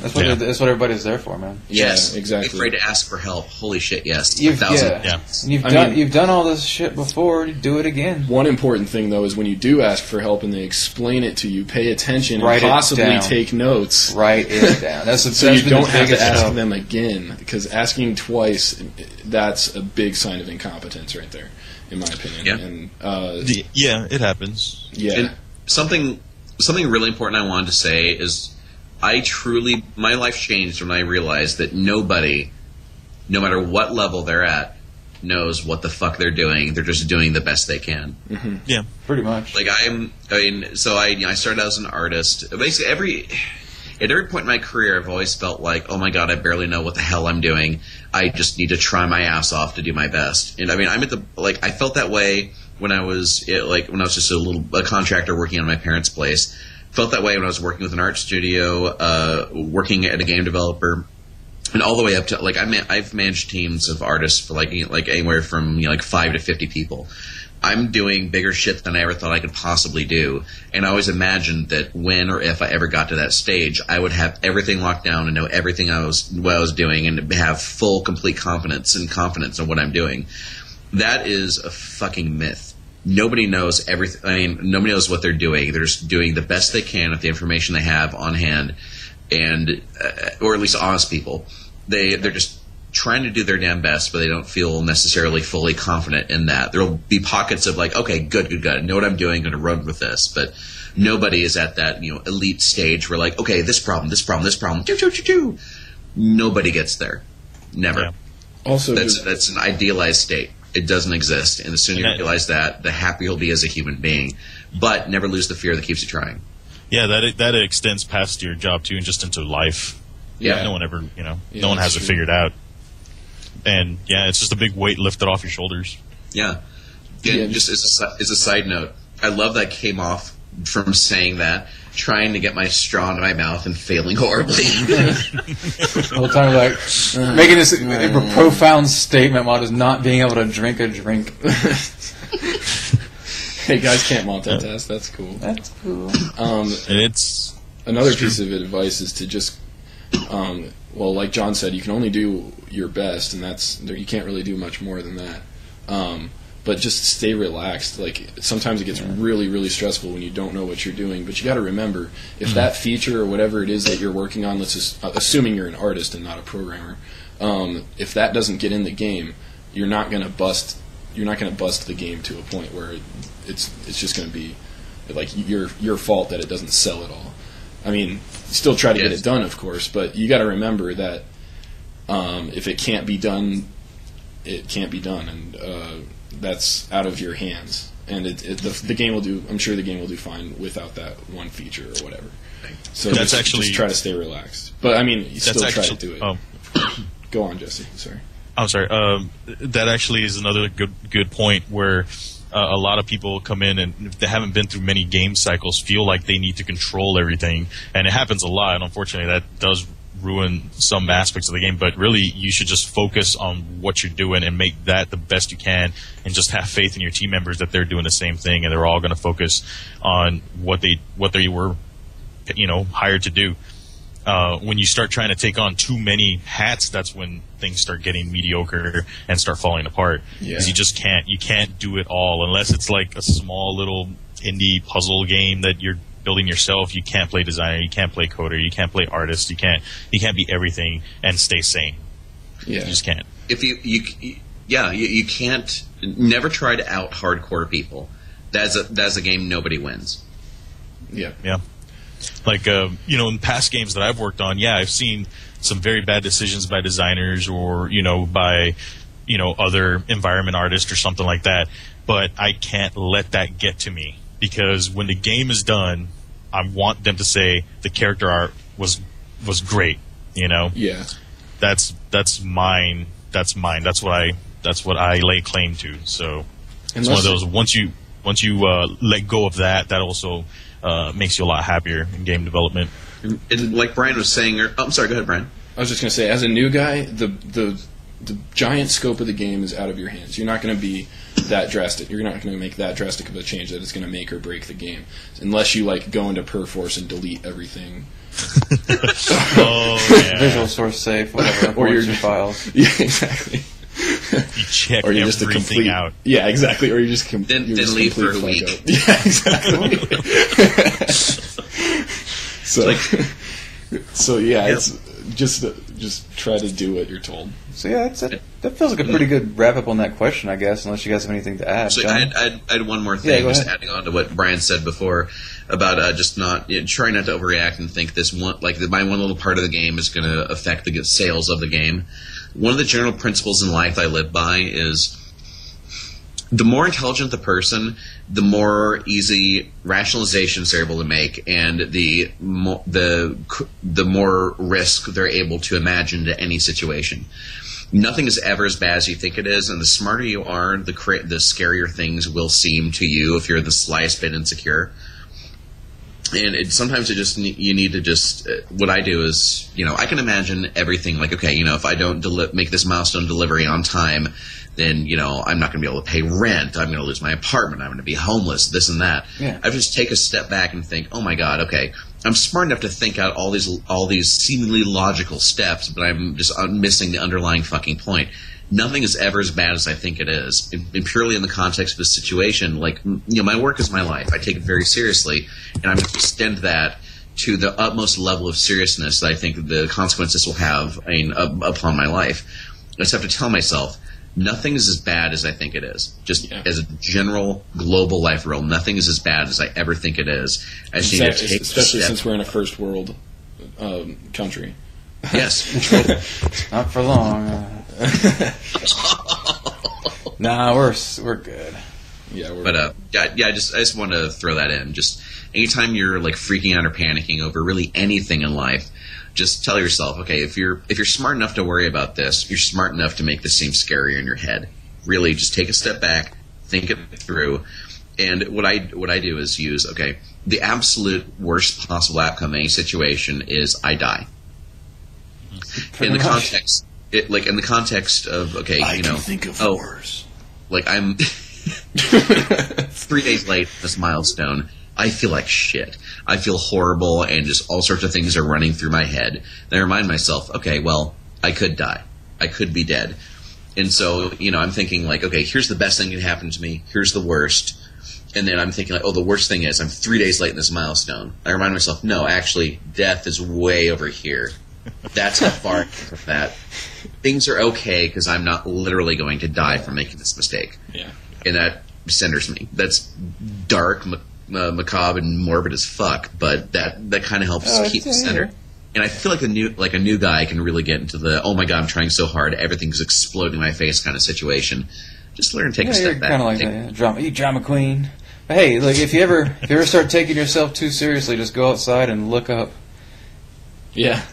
That's what everybody's there for, man. Yes, yeah, exactly. Be afraid to ask for help. Holy shit, yes. You've done all this shit before. Do it again. One important thing though is when you do ask for help and they explain it to you, pay attention Write and possibly it down. take notes. Write it down. So you don't have to ask them again, because asking twice, that's a big sign of incompetence right there, in my opinion. Yeah. And, it happens. Yeah. And something really important I wanted to say is my life changed when I realized that nobody, no matter what level they're at, knows what the fuck they're doing. They're just doing the best they can. Mm-hmm. Yeah. Pretty much. Like I started out as an artist. Basically at every point in my career, I've always felt like, oh my god, I barely know what the hell I'm doing. I just need to try my ass off to do my best. And I felt that way when I was just a contractor working on my parents' place. Felt that way when I was working with an art studio, working at a game developer, and all the way up to I've managed teams of artists for like anywhere from 5 to 50 people. I'm doing bigger shit than I ever thought I could possibly do. And I always imagined that when or if I ever got to that stage, I would have everything locked down and know everything what I was doing and have full, complete confidence in what I'm doing. That is a fucking myth. Nobody knows everything. I mean, nobody knows what they're doing. They're just doing the best they can with the information they have on hand, and or at least honest people. They're just trying to do their damn best, but they don't feel necessarily fully confident in that. There'll be pockets of like, okay, good, I know what I'm doing, going to run with this, but nobody is at that elite stage where like, okay, this problem, nobody gets there, never. Yeah. Also, that's an idealized state. It doesn't exist, and the sooner you realize that, the happier you'll be as a human being. But never lose the fear that keeps you trying. Yeah, that extends past your job too, and just into life. Yeah, no one ever, no one has it figured out. And it's just a big weight lifted off your shoulders. Yeah. Just as a side note, I love that came off from saying that, trying to get my straw into my mouth and failing horribly. The whole time, making this a profound statement while just not being able to drink a drink. Hey, guys can't multitask. That's cool. That's cool. And it's another piece of advice is to just, like John said, you can only do your best, and you can't really do much more than that. but just stay relaxed. Like, sometimes it gets really, really stressful when you don't know what you're doing, but you got to remember, if that feature or whatever it is that you're working on, let's just, assuming you're an artist and not a programmer, if that doesn't get in the game, you're not going to bust the game to a point where it's just going to be like your fault that it doesn't sell at all. I mean, still try to get it done, of course, but you got to remember that if it can't be done, it can't be done, and that's out of your hands. And the game will do. I'm sure the game will do fine without that one feature or whatever. So that's just try to stay relaxed. But I mean, you still try to do it. Go on, Jesse. Sorry. I'm sorry. That actually is another good point where a lot of people come in and if they haven't been through many game cycles feel like they need to control everything, and it happens a lot. And unfortunately, that does ruin some aspects of the game. But really, you should just focus on what you're doing and make that the best you can, and just have faith in your team members that they're doing the same thing, and they're all going to focus on what they were, hired to do. When you start trying to take on too many hats, that's when things start getting mediocre and start falling apart. Because you can't do it all unless it's like a small little indie puzzle game that you're building yourself. You can't play designer, you can't play coder, you can't play artist, you can't be everything and stay sane. You just can't. If you can't. Never try to out hardcore people. That's a game nobody wins. Yeah. Like, in past games that I've worked on, I've seen some very bad decisions by designers or, by, other environment artists or something like that. But I can't let that get to me, because when the game is done, I want them to say the character art was great, Yeah. That's mine. That's mine. That's what I lay claim to. So it's one of those, once you let go of that also makes you a lot happier in game development. And like Brian was saying, I'm sorry, go ahead, Brian. I was just going to say, as a new guy, the giant scope of the game is out of your hands. You're not going to be that drastic. You're not going to make that drastic of a change that is going to make or break the game, unless you go into Perforce and delete everything. Visual source safe, whatever, or your files. Yeah, exactly. You check or you're everything just a complete, out. Yeah, exactly. Or you just then leave for a week. Out. Yeah, exactly. It's just try to do what you're told. So that feels like a pretty good wrap up on that question, I guess. Unless you guys have anything to add. So I had one more thing, just adding on to what Brian said before about just trying not to overreact and think this one my one little part of the game is going to affect the sales of the game. One of the general principles in life I live by is the more intelligent the person, the more easy rationalizations they're able to make, and the more risk they're able to imagine to any situation. Nothing is ever as bad as you think it is, and the smarter you are, the scarier things will seem to you if you're the slightest bit insecure. And sometimes you need to just what I do is I can imagine everything like, okay, if I don't make this milestone delivery on time, then I'm not going to be able to pay rent, I'm going to lose my apartment, I'm going to be homeless, this and that. I just take a step back and think, oh my God, okay, I'm smart enough to think out all these seemingly logical steps, but I'm missing the underlying fucking point. Nothing is ever as bad as I think it is. And purely in the context of the situation, my work is my life. I take it very seriously, and I'm going to extend that to the utmost level of seriousness that I think the consequences will have upon my life. I just have to tell myself, nothing is as bad as I think it is. Just as a general global life rule, nothing is as bad as I ever think it is. Especially since we're in a first world country. Yes. Not for long. Nah, we're good. Yeah, I just want to throw that in. Just anytime you're freaking out or panicking over really anything in life, just tell yourself, okay, if you're smart enough to worry about this, you're smart enough to make this seem scarier in your head. Really, just take a step back, think it through. And what I do is use, okay, the absolute worst possible outcome in any situation is I die. In the context of, okay, I can think of worse. I'm 3 days late this milestone. I feel like shit. I feel horrible, and just all sorts of things are running through my head. Then I remind myself, okay, well, I could die. I could be dead. And so, I'm thinking like, okay, here's the best thing that can happen to me. Here's the worst. And then I'm thinking like, oh, the worst thing is I'm 3 days late in this milestone. I remind myself, no, actually, death is way over here. That's how far from that. Things are okay because I'm not literally going to die from making this mistake. Yeah. And that centers me. That's dark, macabre, and morbid as fuck, but that kind of helps keep me centered. And I feel like a new guy can really get into the, oh my god, I'm trying so hard, everything's exploding in my face kind of situation. Just learn to take a step back. Kind of like that, drama queen. But hey, look, if you ever start taking yourself too seriously, just go outside and look up. Yeah.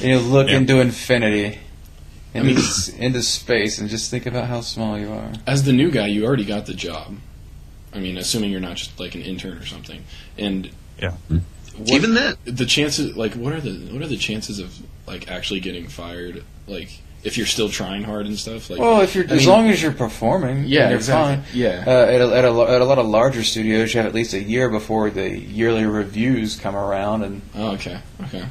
And look into infinity. Into space, and just think about how small you are. As the new guy, you already got the job. I mean, assuming you're not just like an intern or something. And even then, the chances, like, what are the chances of like actually getting fired? Like, if you're still trying hard and stuff. Like, well, as long as you're performing, yeah, you're exactly. fine. Yeah. At a lot of larger studios, you have at least a year before the yearly reviews come around, and okay.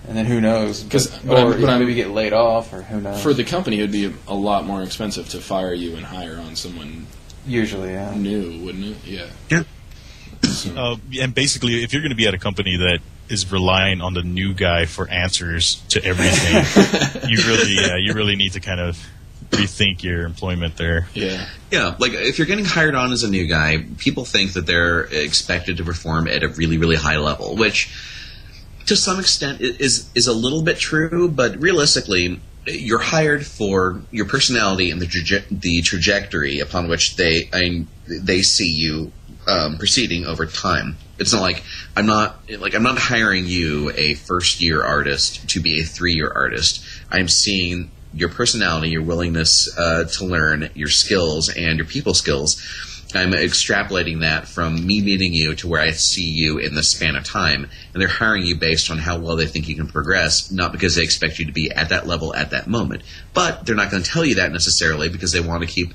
And then who knows? But maybe get laid off, or who knows? For the company, it would be a lot more expensive to fire you and hire on someone. Usually, yeah. New, wouldn't it? Yeah. Yeah. So. And basically, if you're going to be at a company that is relying on the new guy for answers to everything, you really need to kind of rethink your employment there. Yeah. Yeah, like if you're getting hired on as a new guy, people think that they're expected to perform at a really, really high level, which to some extent is a little bit true, but realistically, you're hired for your personality and the trajectory upon which they see you proceeding over time. It's not like I'm not hiring you, a first-year artist, to be a 3-year artist. I'm seeing your personality, your willingness to learn, your skills, and your people skills. I'm extrapolating that from me meeting you to where I see you in the span of time. And they're hiring you based on how well they think you can progress, not because they expect you to be at that level at that moment. But they're not going to tell you that necessarily because they want to keep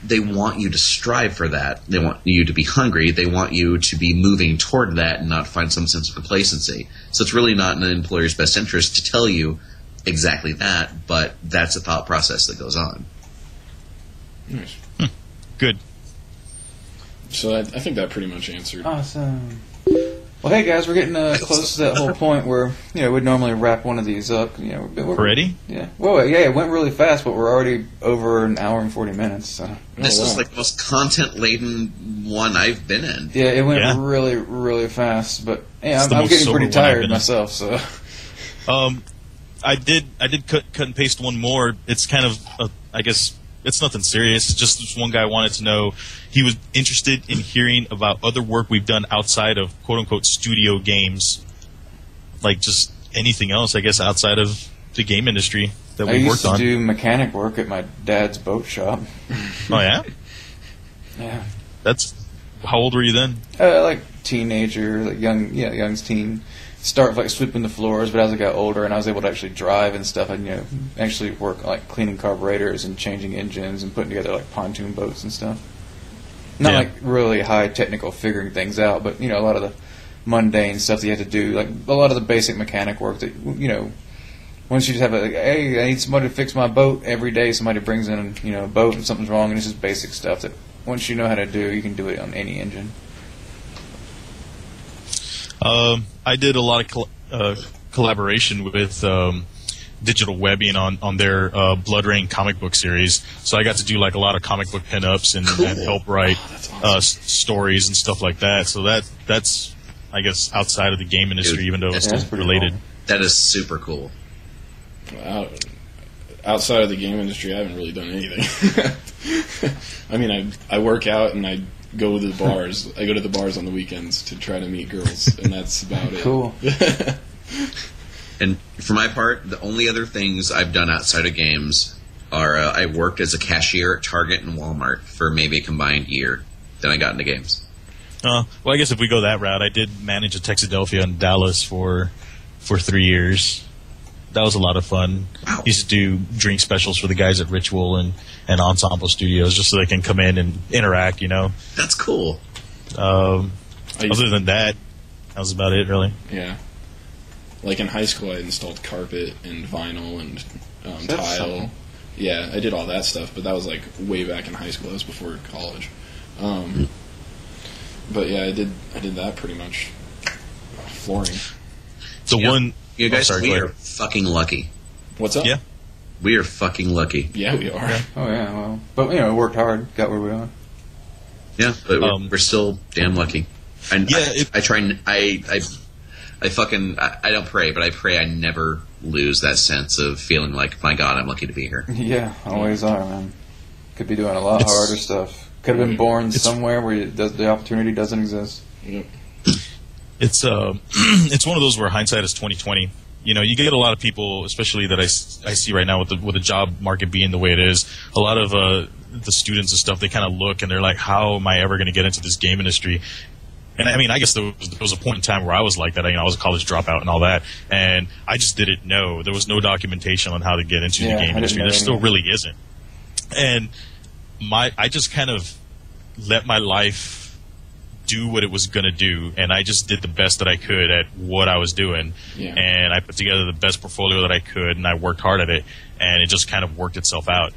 they want you to strive for that. They want you to be hungry. They want you to be moving toward that and not find some sense of complacency. So it's really not in an employer's best interest to tell you exactly that, but that's a thought process that goes on. Nice. Good. So I think that pretty much answered. Awesome. Well, hey guys, we're getting close to that whole point where we'd normally wrap one of these up. We're Already? Yeah. Well, yeah, it went really fast, but we're already over an hour and 40 minutes. So. This is like the most content-laden one I've been in. Yeah, it went really, really fast. But yeah, I'm getting pretty tired myself. So. I did cut and paste one more. It's kind of I guess. It's nothing serious. It's just this one guy wanted to know. He was interested in hearing about other work we've done outside of quote-unquote studio games. Like just anything else, I guess, outside of the game industry that we worked on. I used to do mechanic work at my dad's boat shop. Oh, yeah? Yeah. That's... How old were you then? Like teenager, like young teen. Start like sweeping the floors, but as I got older and I was able to actually drive and stuff, I'd actually work like cleaning carburetors and changing engines and putting together like pontoon boats and stuff. Not like really high technical figuring things out, but a lot of the mundane stuff that you have to do, like a lot of the basic mechanic work that once you just have hey, I need somebody to fix my boat every day. Somebody brings in a boat and something's wrong, and it's just basic stuff that once you know how to do, you can do it on any engine. I did a lot of collaboration with Digital Webbing on their Blood Rain comic book series. So I got to do like a lot of comic book pinups and help write stories and stuff like that. So that's I guess outside of the game industry, even though it's still related. Cool. That is super cool. Outside of the game industry, I haven't really done anything. I mean, I work out and I go to the bars. I go to the bars on the weekends to try to meet girls, and that's about it. Cool. And for my part, the only other things I've done outside of games are I worked as a cashier at Target and Walmart for maybe a combined year. Then I got into games. Well, I guess if we go that route, I did manage a Texadelphia in Dallas for 3 years. That was a lot of fun. Wow. Used to do drink specials for the guys at Ritual and Ensemble Studios just so they can come in and interact, That's cool. Other than that was about it, really. Yeah. Like in high school, I installed carpet and vinyl and tile. Yeah, I did all that stuff, but that was like way back in high school. That was before college. But yeah, I did that pretty much. Flooring. You guys, we are fucking lucky. What's up? Yeah. We are fucking lucky. Yeah, we are. Oh yeah, well, but we worked hard, got where we are. Yeah, but we're still damn lucky. I don't pray, but I pray I never lose that sense of feeling like, my God, I'm lucky to be here. Yeah, always are, man. Could be doing a lot harder stuff. Could have been born somewhere where the opportunity doesn't exist. Yep. It's it's one of those where hindsight is 20/20. You get a lot of people, especially that I see right now with the job market being the way it is. A lot of the students and stuff, they kind of look and they're like, how am I ever going to get into this game industry? And I mean, I guess there was a point in time where I was like that. I was a college dropout and all that, and I just didn't know. There was no documentation on how to get into the game industry. There still really isn't. And I just kind of let my life do what it was going to do, and I just did the best that I could at what I was doing. Yeah. And I put together the best portfolio that I could, and I worked hard at it, and it just kind of worked itself out.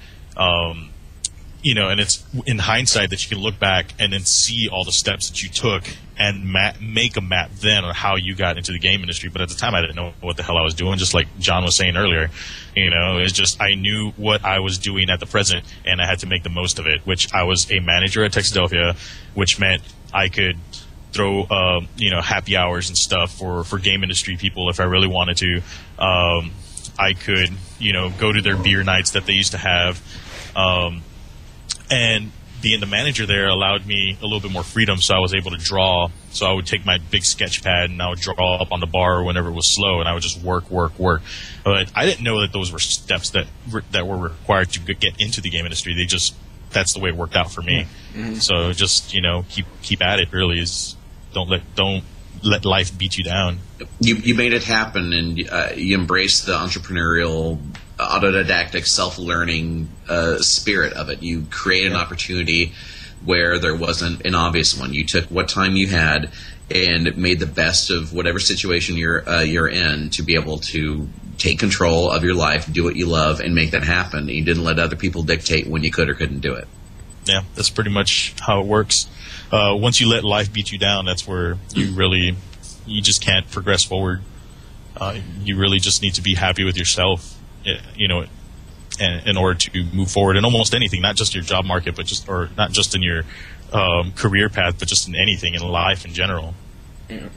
And it's in hindsight that you can look back and then see all the steps that you took and make a map then on how you got into the game industry. But at the time, I didn't know what the hell I was doing, just like John was saying earlier. It's just I knew what I was doing at the present, and I had to make the most of it, which I was a manager at Texadelphia, which meant I could throw, happy hours and stuff for game industry people if I really wanted to. I could, go to their beer nights that they used to have. And being the manager there allowed me a little bit more freedom, so I was able to draw. So I would take my big sketch pad and I would draw up on the bar whenever it was slow, and I would just work. But I didn't know that those were steps that were required to get into the game industry. That's the way it worked out for me. Mm-hmm. So just keep at it. Really, is don't let life beat you down. You made it happen, and you embraced the entrepreneurial, autodidactic, self-learning spirit of it. You created an opportunity where there wasn't an obvious one. You took what time you had and made the best of whatever situation you're in to be able to take control of your life, do what you love, and make that happen. You didn't let other people dictate when you could or couldn't do it. Yeah, that's pretty much how it works. Once you let life beat you down, that's where you just can't progress forward. You really just need to be happy with yourself, in order to move forward in almost anything, not just your job market, or not just in your career path, but just in anything in life in general. Yeah.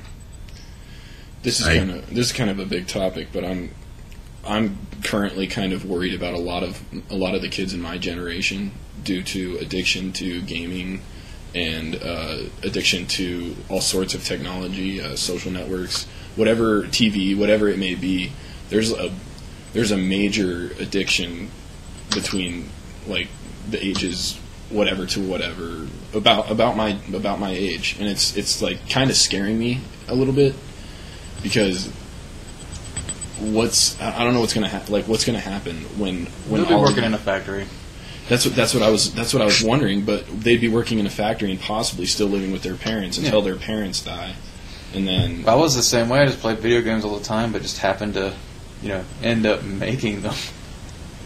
This is kind of a big topic, but I'm currently kind of worried about a lot of the kids in my generation due to addiction to gaming and addiction to all sorts of technology, social networks, whatever, TV, whatever it may be. There's a major addiction between like the ages whatever to whatever about my age, and it's like kind of scaring me a little bit, because I don't know what's gonna what's gonna happen when they'll be working in a factory. That's what I was wondering, but they'd be working in a factory and possibly still living with their parents until their parents die, and then I was the same way. I just played video games all the time, but just happened to, end up making them.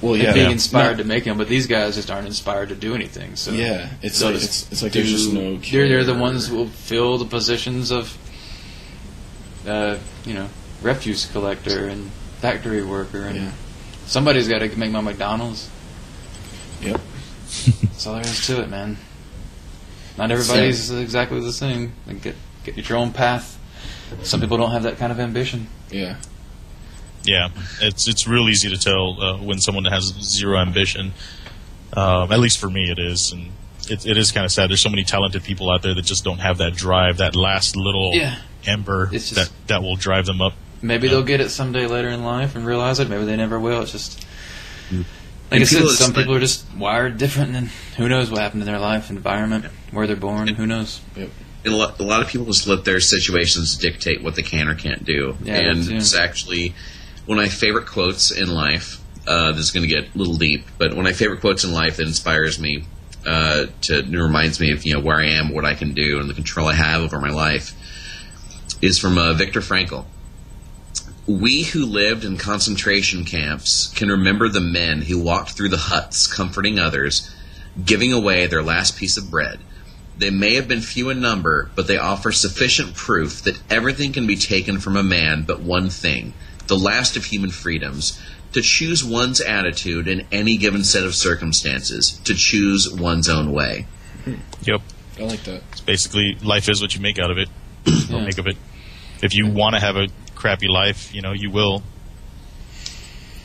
Well, yeah, and being inspired to make them, but these guys just aren't inspired to do anything. So yeah, it's like there's just no cure. They're the ones who will fill the positions of, refuse collector and factory worker, and somebody's got to make my McDonald's. Yep. That's all there is to it, man. Not everybody's exactly the same. Like get your own path. Some people don't have that kind of ambition. Yeah. Yeah, it's real easy to tell when someone has zero ambition. At least for me, it is, and it is kind of sad. There's so many talented people out there that just don't have that drive, that last little ember that will drive them up. Maybe they'll get it someday later in life and realize it. Maybe they never will. It's just like I said, some people are just wired different, and who knows what happened in their life, environment, where they're born. Who knows? Yep. A lot of people just let their situations dictate what they can or can't do. Yeah, and it's actually one of my favorite quotes in life. This is going to get a little deep, but one of my favorite quotes in life that inspires me, it reminds me of where I am, what I can do, and the control I have over my life, is from Viktor Frankl. We who lived in concentration camps can remember the men who walked through the huts comforting others, giving away their last piece of bread. They may have been few in number, but they offer sufficient proof that everything can be taken from a man but one thing, the last of human freedoms, to choose one's attitude in any given set of circumstances, to choose one's own way. Yep. I like that. It's basically, life is what you make out of it. Or make of it. If you want to have a crappy life, you will.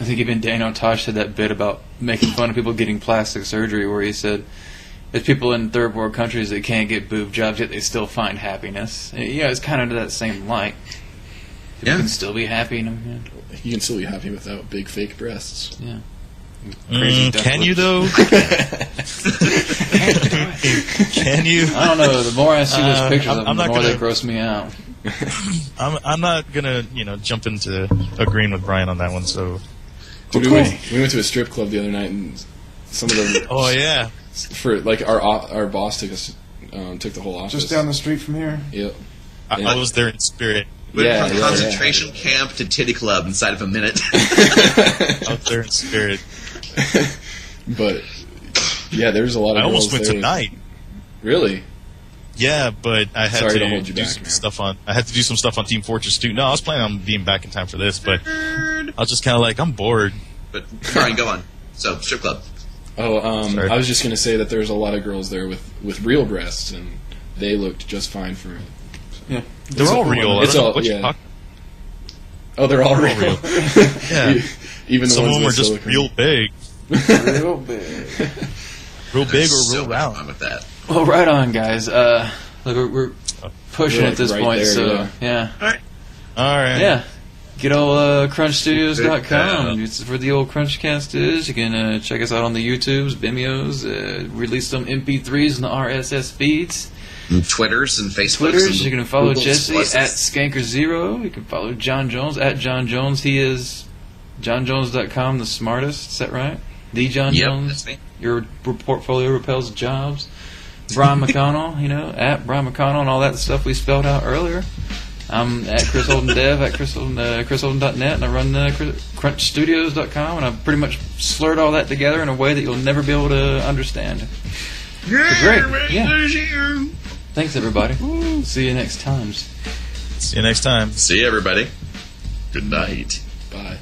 I think even Daniel Tosh had that bit about making fun of people getting plastic surgery, where he said, there's people in third world countries that can't get boob jobs, yet they still find happiness. Yeah, it's kind of to that same light. People can still be happy. You can still be happy without big fake breasts. Yeah. Can you, though? Can you? I don't know. The more I see those pictures of them, the more they gross me out. I'm not gonna jump into agreeing with Brian on that one. So, dude, we went to a strip club the other night, and some of them. Oh yeah. For our boss took the whole office Just down the street from here. Yep. I was there in spirit. Went from concentration camp to titty club inside of a minute. Out there in spirit. But yeah, there's a lot of. I almost went there tonight. Really? Yeah, but I had to hold you do back, some stuff on. I had to do some stuff on Team Fortress 2. No, I was planning on being back in time for this, but I was just kind of like, I'm bored. But Brian, go on. So strip club. Oh, I was just gonna say that there's a lot of girls there with real breasts, and they looked just fine for. Yeah, they're all real. It's all Oh, they're all real. Yeah, even the some ones of them are just silicone. real big. Real big. Real big or so real round. I'm with that. Well, right on, guys. Look, we're pushing at this right point, there, so yeah. All right. Yeah. Get old CrunchStudios.com. It's for the old CrunchCast is. You can check us out on the YouTubes, Vimeos, release some MP3s and the RSS feeds. And Twitters and Facebooks. Twitters. You can follow Googles, Jesse Pluses. at Skanker0. You can follow Jon Jones at Jon Jones. He is JonJones.com, the smartest. Is that right? The Jon Jones. That's me. Your portfolio repels jobs. Bryan McConnell, at Bryan McConnell and all that stuff we spelled out earlier. I'm at Chris Holden Dev at ChrisHolden.net, and I run CrunchStudios.com, and I've pretty much slurred all that together in a way that you'll never be able to understand. Great. Yeah. Thanks, everybody. See you next time. See you next time. See you, everybody. Good night. Bye.